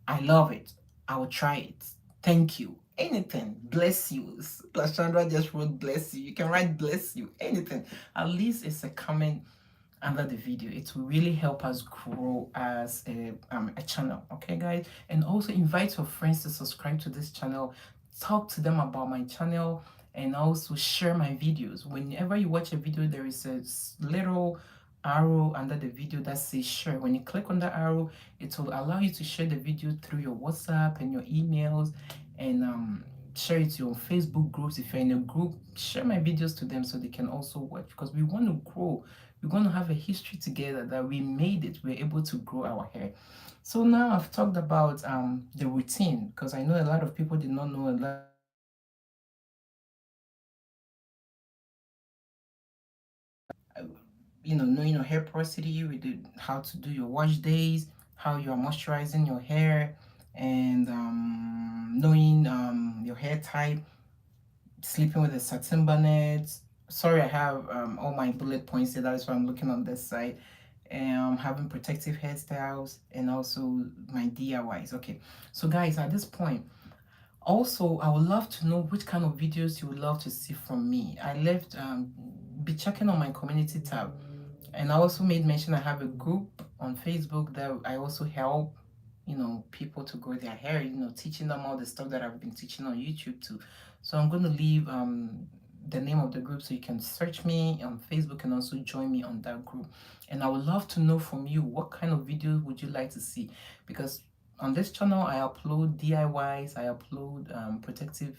I love it. I will try it. Thank you. Anything. Bless you. Lashandra just wrote bless you. You can write bless you. Anything. At least it's a comment under the video. It will really help us grow as a channel. Okay, guys? And also invite your friends to subscribe to this channel. Talk to them about my channel, and also share my videos. Whenever you watch a video, there is a little arrow under the video that says share. When you click on the arrow, it will allow you to share the video through your WhatsApp and your emails, and share it to your Facebook groups. If you're in a group, share my videos to them so they can also watch, because we want to grow. We're going to have a history together that we made it. We're able to grow our hair. So now I've talked about the routine, because I know a lot of people did not know a lot. Knowing your hair porosity, we did how to do your wash days, how you are moisturizing your hair, and knowing your hair type, sleeping with a satin bonnet. Sorry, I have all my bullet points here. That is why I'm looking on this side. having protective hairstyles, and also my DIYs. Okay, so guys, at this point, also I would love to know which kind of videos you would love to see from me. I left be checking on my community tab, and I also made mention I have a group on Facebook that I also help, people to grow their hair, teaching them all the stuff that I've been teaching on YouTube too. So I'm going to leave the name of the group so you can search me on Facebook and also join me on that group. And I would love to know from you, what kind of videos would you like to see? Because on this channel I upload DIYs, I upload protective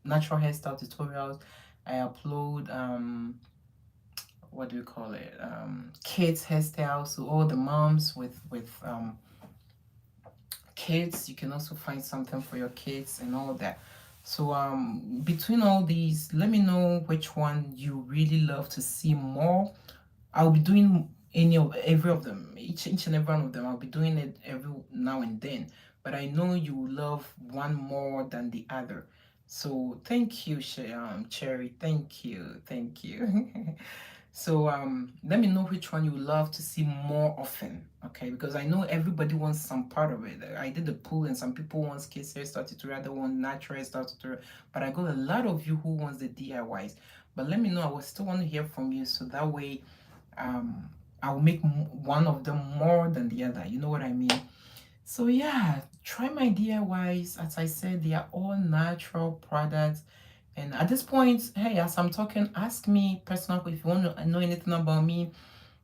natural hairstyle tutorials, I upload what do we call it, kids hairstyles, so all the moms with kids, you can also find something for your kids and all that. So between all these, let me know which one you really love to see more. I'll be doing every of them, each and every one of them. I'll be doing it every now and then, but I know you love one more than the other. So thank you, Cherry. Thank you. So let me know which one you would love to see more often, okay? Because I know everybody wants some part of it. I did the pool, and some people want kids hairstyle tutorial, they want natural hairstyle tutorial, but I got a lot of you who wants the DIYs. But let me know. I will still want to hear from you, so that way um, I'll make one of them more than the other. You know what I mean? So yeah, try my DIYs. As I said, they are all natural products. And at this point, hey, as I'm talking, ask me personal if you want to know anything about me.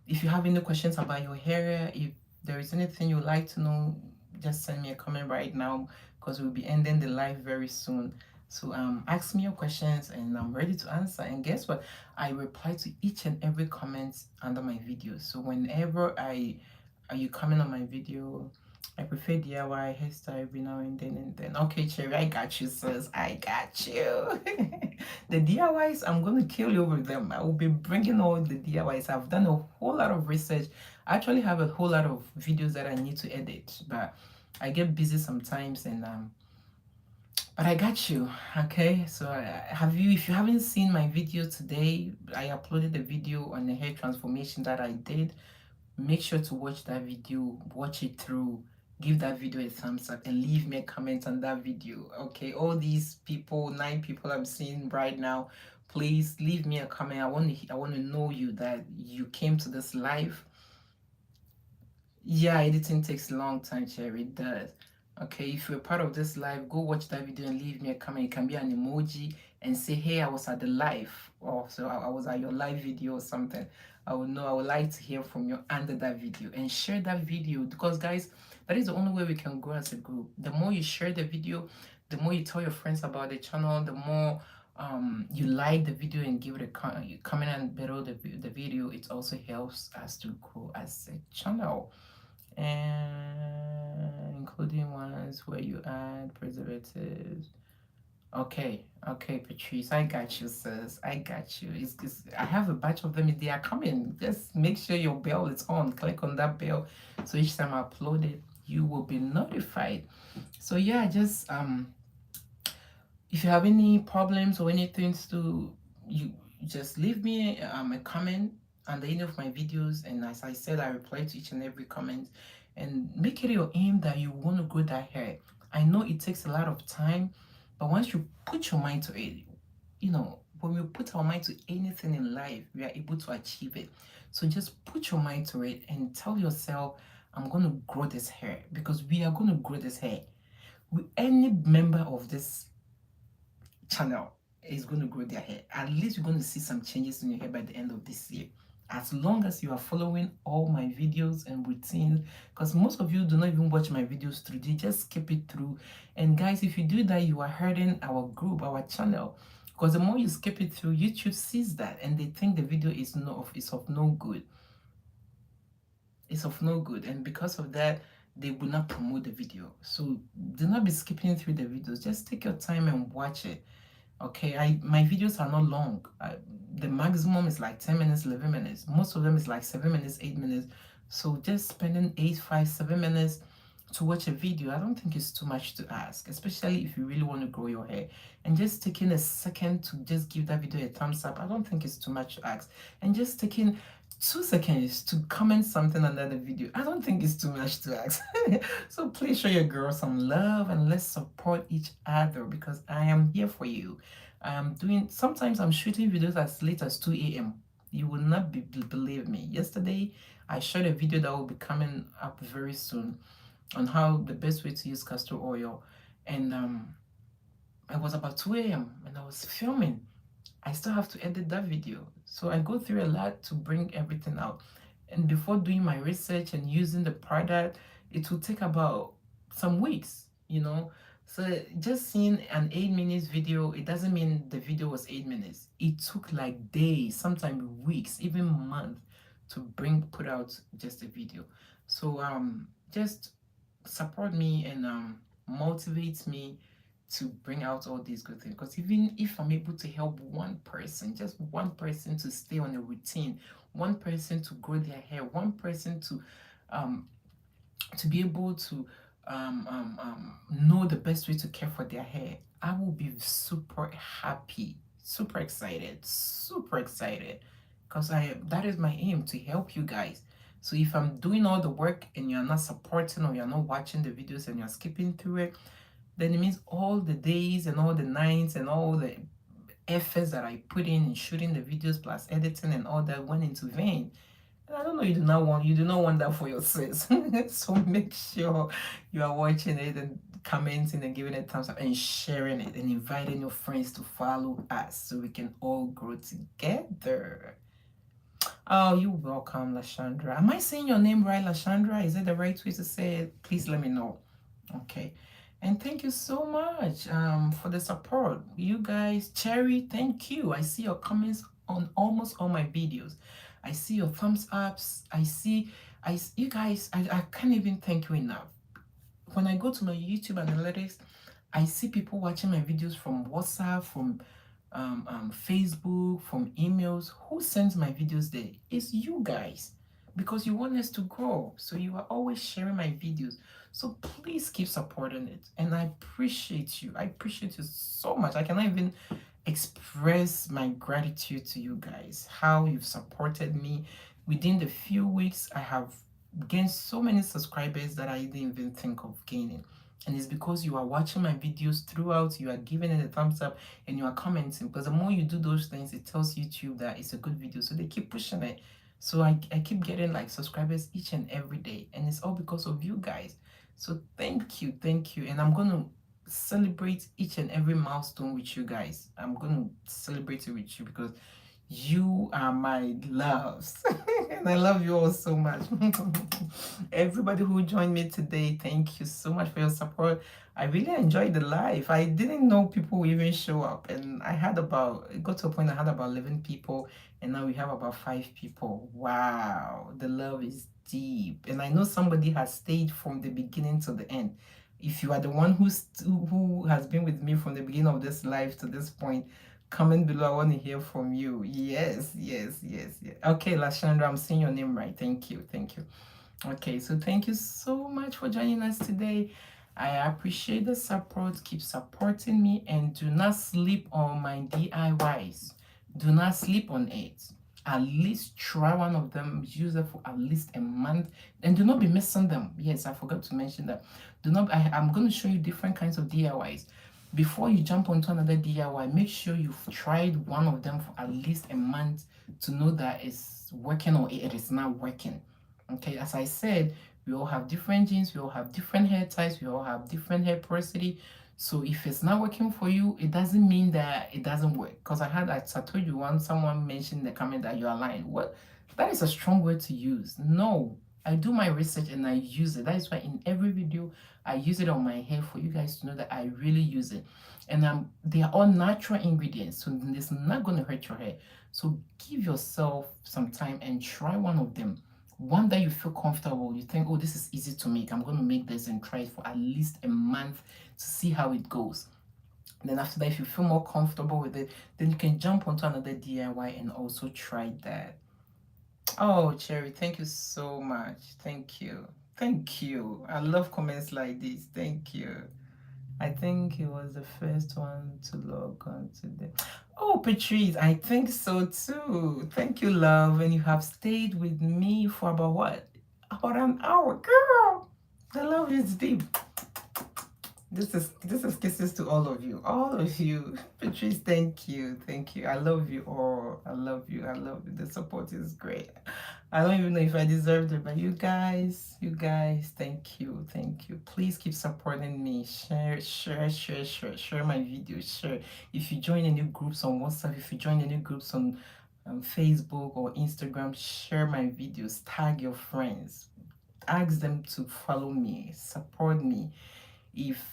If you have any questions about your hair, if there is anything you'd like to know, just send me a comment right now, because we'll be ending the live very soon. So ask me your questions and I'm ready to answer. And guess what? I reply to each and every comment under my videos. So whenever you comment on my video, I prefer DIY hairstyle every now and then and then. Okay, Cherry, I got you, sis. I got you. The DIYs, I'm gonna kill you with them. I will be bringing all the DIYs. I've done a whole lot of research. I actually have a whole lot of videos that I need to edit, but I get busy sometimes, and but I got you. Okay, so if you haven't seen my video today, I uploaded a video on the hair transformation that I did. Make sure to watch that video, watch it through, give that video a thumbs up, and leave me a comment on that video. Okay, all these people, 9 people I'm seeing right now, please leave me a comment. I want to know you, that you came to this live. Yeah, editing takes a long time, Cherry. It does. Okay, if you're part of this live, go watch that video and leave me a comment. It can be an emoji and say, hey, I was at the live, or so I was at your live video or something. I would know. I would like to hear from you under that video, and share that video, because guys, that is the only way we can grow as a group. The more you share the video, the more you tell your friends about the channel, the more you like the video and give it a comment and below the video. It also helps us to grow as a channel, and including ones where you add preservatives. Okay, Patrice, I got you, sis. I got you. I have a batch of them. They are coming. Just make sure your bell is on. Click on that bell, so each time I upload it, you will be notified. So yeah, just if you have any problems or anything to you, just leave me a comment under any of my videos, and as I said, I reply to each and every comment. And make it your aim that you want to grow that hair. I know it takes a lot of time, but once you put your mind to it, when we put our mind to anything in life, we are able to achieve it. So just put your mind to it and tell yourself, I'm going to grow this hair, because we are going to grow this hair. Any member of this channel is going to grow their hair. At least you're going to see some changes in your hair by the end of this year, as long as you are following all my videos and routines. Because most of you do not even watch my videos through, they just skip it through. And guys, if you do that, you are hurting our group, our channel, because the more you skip it through, YouTube sees that and they think the video is of no good. It's of no good, and because of that, they will not promote the video. So do not be skipping through the videos. Just take your time and watch it. Okay, my videos are not long. The maximum is like 10 minutes, 11 minutes. Most of them is like 7 minutes, 8 minutes. So just spending 8, 5, 7 minutes to watch a video, I don't think it's too much to ask, especially if you really want to grow your hair. And just taking a second to just give that video a thumbs up, I don't think it's too much to ask. And just taking 2 seconds to comment something under the video. I don't think it's too much to ask. So please show your girl some love and let's support each other because I am here for you. Sometimes I'm shooting videos as late as 2 a.m. You will not believe me. Yesterday, I shot a video that will be coming up very soon on how the best way to use castor oil. And it was about 2 a.m. and I was filming. I still have to edit that video. So I go through a lot to bring everything out. And before doing my research and using the product, it will take about some weeks, you know. So just seeing an 8 minutes video, it doesn't mean the video was 8 minutes. It took like days, sometimes weeks, even months to put out just a video. So just support me and motivate me to bring out all these good things. Because even if I'm able to help one person, just one person to stay on a routine, one person to grow their hair, one person um, to be able to know the best way to care for their hair, I will be super happy, super excited, super excited. Because that is my aim to help you guys. So if I'm doing all the work and you're not supporting or you're not watching the videos and you're skipping through it, then it means all the days and all the nights and all the efforts that I put in shooting the videos plus editing and all that went into vain. And I don't know, you do not want that for yourselves. So make sure you are watching it and commenting and giving it a thumbs up and sharing it and inviting your friends to follow us so we can all grow together. Oh, you're welcome, Lashandra. Am I saying your name right, Lashandra? Is it the right way to say it? Please let me know. Okay. And thank you so much for the support. You guys, Cherry, thank you. I see your comments on almost all my videos. I see your thumbs ups. You guys, I can't even thank you enough. When I go to my YouTube analytics, I see people watching my videos from WhatsApp, from Facebook, from emails. Who sends my videos there? It's you guys because you want us to grow. So you are always sharing my videos. So please keep supporting it. And I appreciate you. I appreciate you so much. I cannot even express my gratitude to you guys, how you've supported me. Within the few weeks, I have gained so many subscribers that I didn't even think of gaining. And it's because you are watching my videos throughout, you are giving it a thumbs up, and you are commenting. Because the more you do those things, it tells YouTube that it's a good video. So they keep pushing it. So I keep getting like subscribers each and every day. And it's all because of you guys. So thank you, thank you. And I'm going to celebrate each and every milestone with you guys. I'm going to celebrate it with you because you are my loves. And I love you all so much. Everybody who joined me today, thank you so much for your support. I really enjoyed the live. I didn't know people would even show up. And it got to a point I had about 11 people. And now we have about 5 people. Wow. The love is deep. And I know somebody has stayed from the beginning to the end. If you are the one who has been with me from the beginning of this live to this point, comment below. I want to hear from you. Yes, yes, yes, yes. Okay, Lashandra, I'm saying your name right. Thank you, thank you. Okay, so thank you so much for joining us today. I appreciate the support. Keep supporting me and do not sleep on my DIYs. Do not sleep on it. At least try one of them, use it for at least a month, and do not be missing them. Yes, I forgot to mention that. I'm going to show you different kinds of DIYs. Before you jump onto another DIY, make sure you've tried one of them for at least a month to know that it's working or it is not working. Okay, as I said, we all have different genes, we all have different hair types, we all have different hair porosity. So if it's not working for you, it doesn't mean that it doesn't work. Because I told you once someone mentioned in the comment that you are lying. What? That is a strong word to use. No, I do my research and I use it. That is why in every video I use it on my hair for you guys to know that I really use it. And they are all natural ingredients, so it's not going to hurt your hair. So give yourself some time and try one of them. One that you feel comfortable, you think, oh, this is easy to make. I'm going to make this and try it for at least a month to see how it goes. And then after that, if you feel more comfortable with it, then you can jump onto another DIY and also try that. Oh, Cherry, thank you so much. Thank you. Thank you. I love comments like this. Thank you. I think he was the first one to log on today. Oh, Patrice, I think so too. Thank you, love. And you have stayed with me for about what? About an hour. Girl, the love is deep. This is kisses to all of you. All of you. Patrice, thank you. Thank you. I love you all. I love you. I love you. The support is great. I don't even know if I deserved it, but you guys, thank you, thank you. Please keep supporting me. Share my videos. Share. If you join any groups on WhatsApp, if you join any groups on Facebook or Instagram, share my videos. Tag your friends. Ask them to follow me, support me. If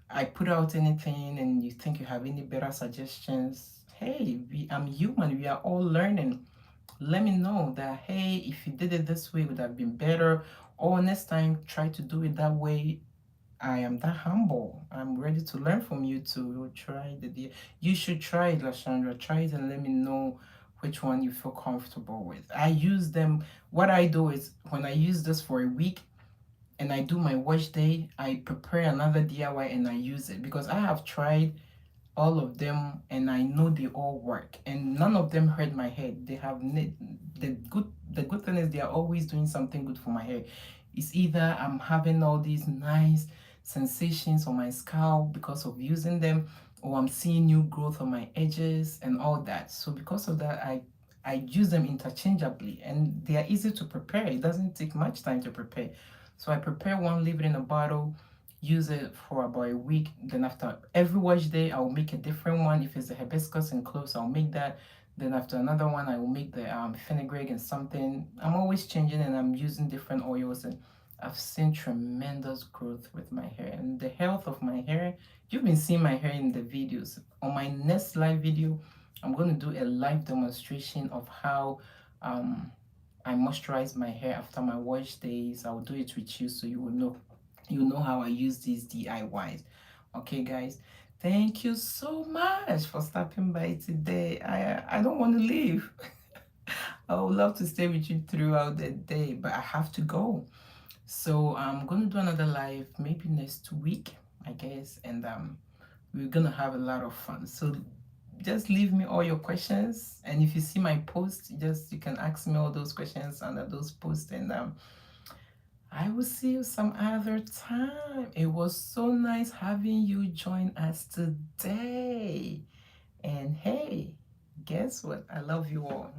I put out anything and you think you have any better suggestions, hey, I'm human. We are all learning. Let me know that, hey, if you did it this way, it would have been better. Or next time, try to do it that way. I am that humble. I'm ready to learn from you to try the deal. You should try it, Lashandra. Try it and let me know which one you feel comfortable with. I use them. What I do is when I use this for a week, and I do my wash day, I prepare another DIY and I use it because I have tried all of them and I know they all work and none of them hurt my head. They have the good thing is they are always doing something good for my hair. It's either I'm having all these nice sensations on my scalp because of using them, or I'm seeing new growth on my edges and all that. So because of that, I use them interchangeably and they are easy to prepare. It doesn't take much time to prepare. So I prepare one, leave it in a bottle, use it for about a week. Then after every wash day, I'll make a different one. If it's the hibiscus and cloves, I'll make that. Then after another one, I will make the fenugreek and something. I'm always changing and I'm using different oils, and I've seen tremendous growth with my hair and the health of my hair. You've been seeing my hair in the videos. On my next live video, I'm going to do a live demonstration of how I moisturize my hair after my wash days. I'll do it with you so you know how I use these DIYs. Okay, guys. Thank you so much for stopping by today. I don't want to leave. I would love to stay with you throughout the day, but I have to go. So I'm gonna do another live maybe next week, I guess, and we're gonna have a lot of fun. So just leave me all your questions, and if you see my post, just you can ask me all those questions under those posts, and I will see you some other time. It was so nice having you join us today. And hey, guess what? I love you all.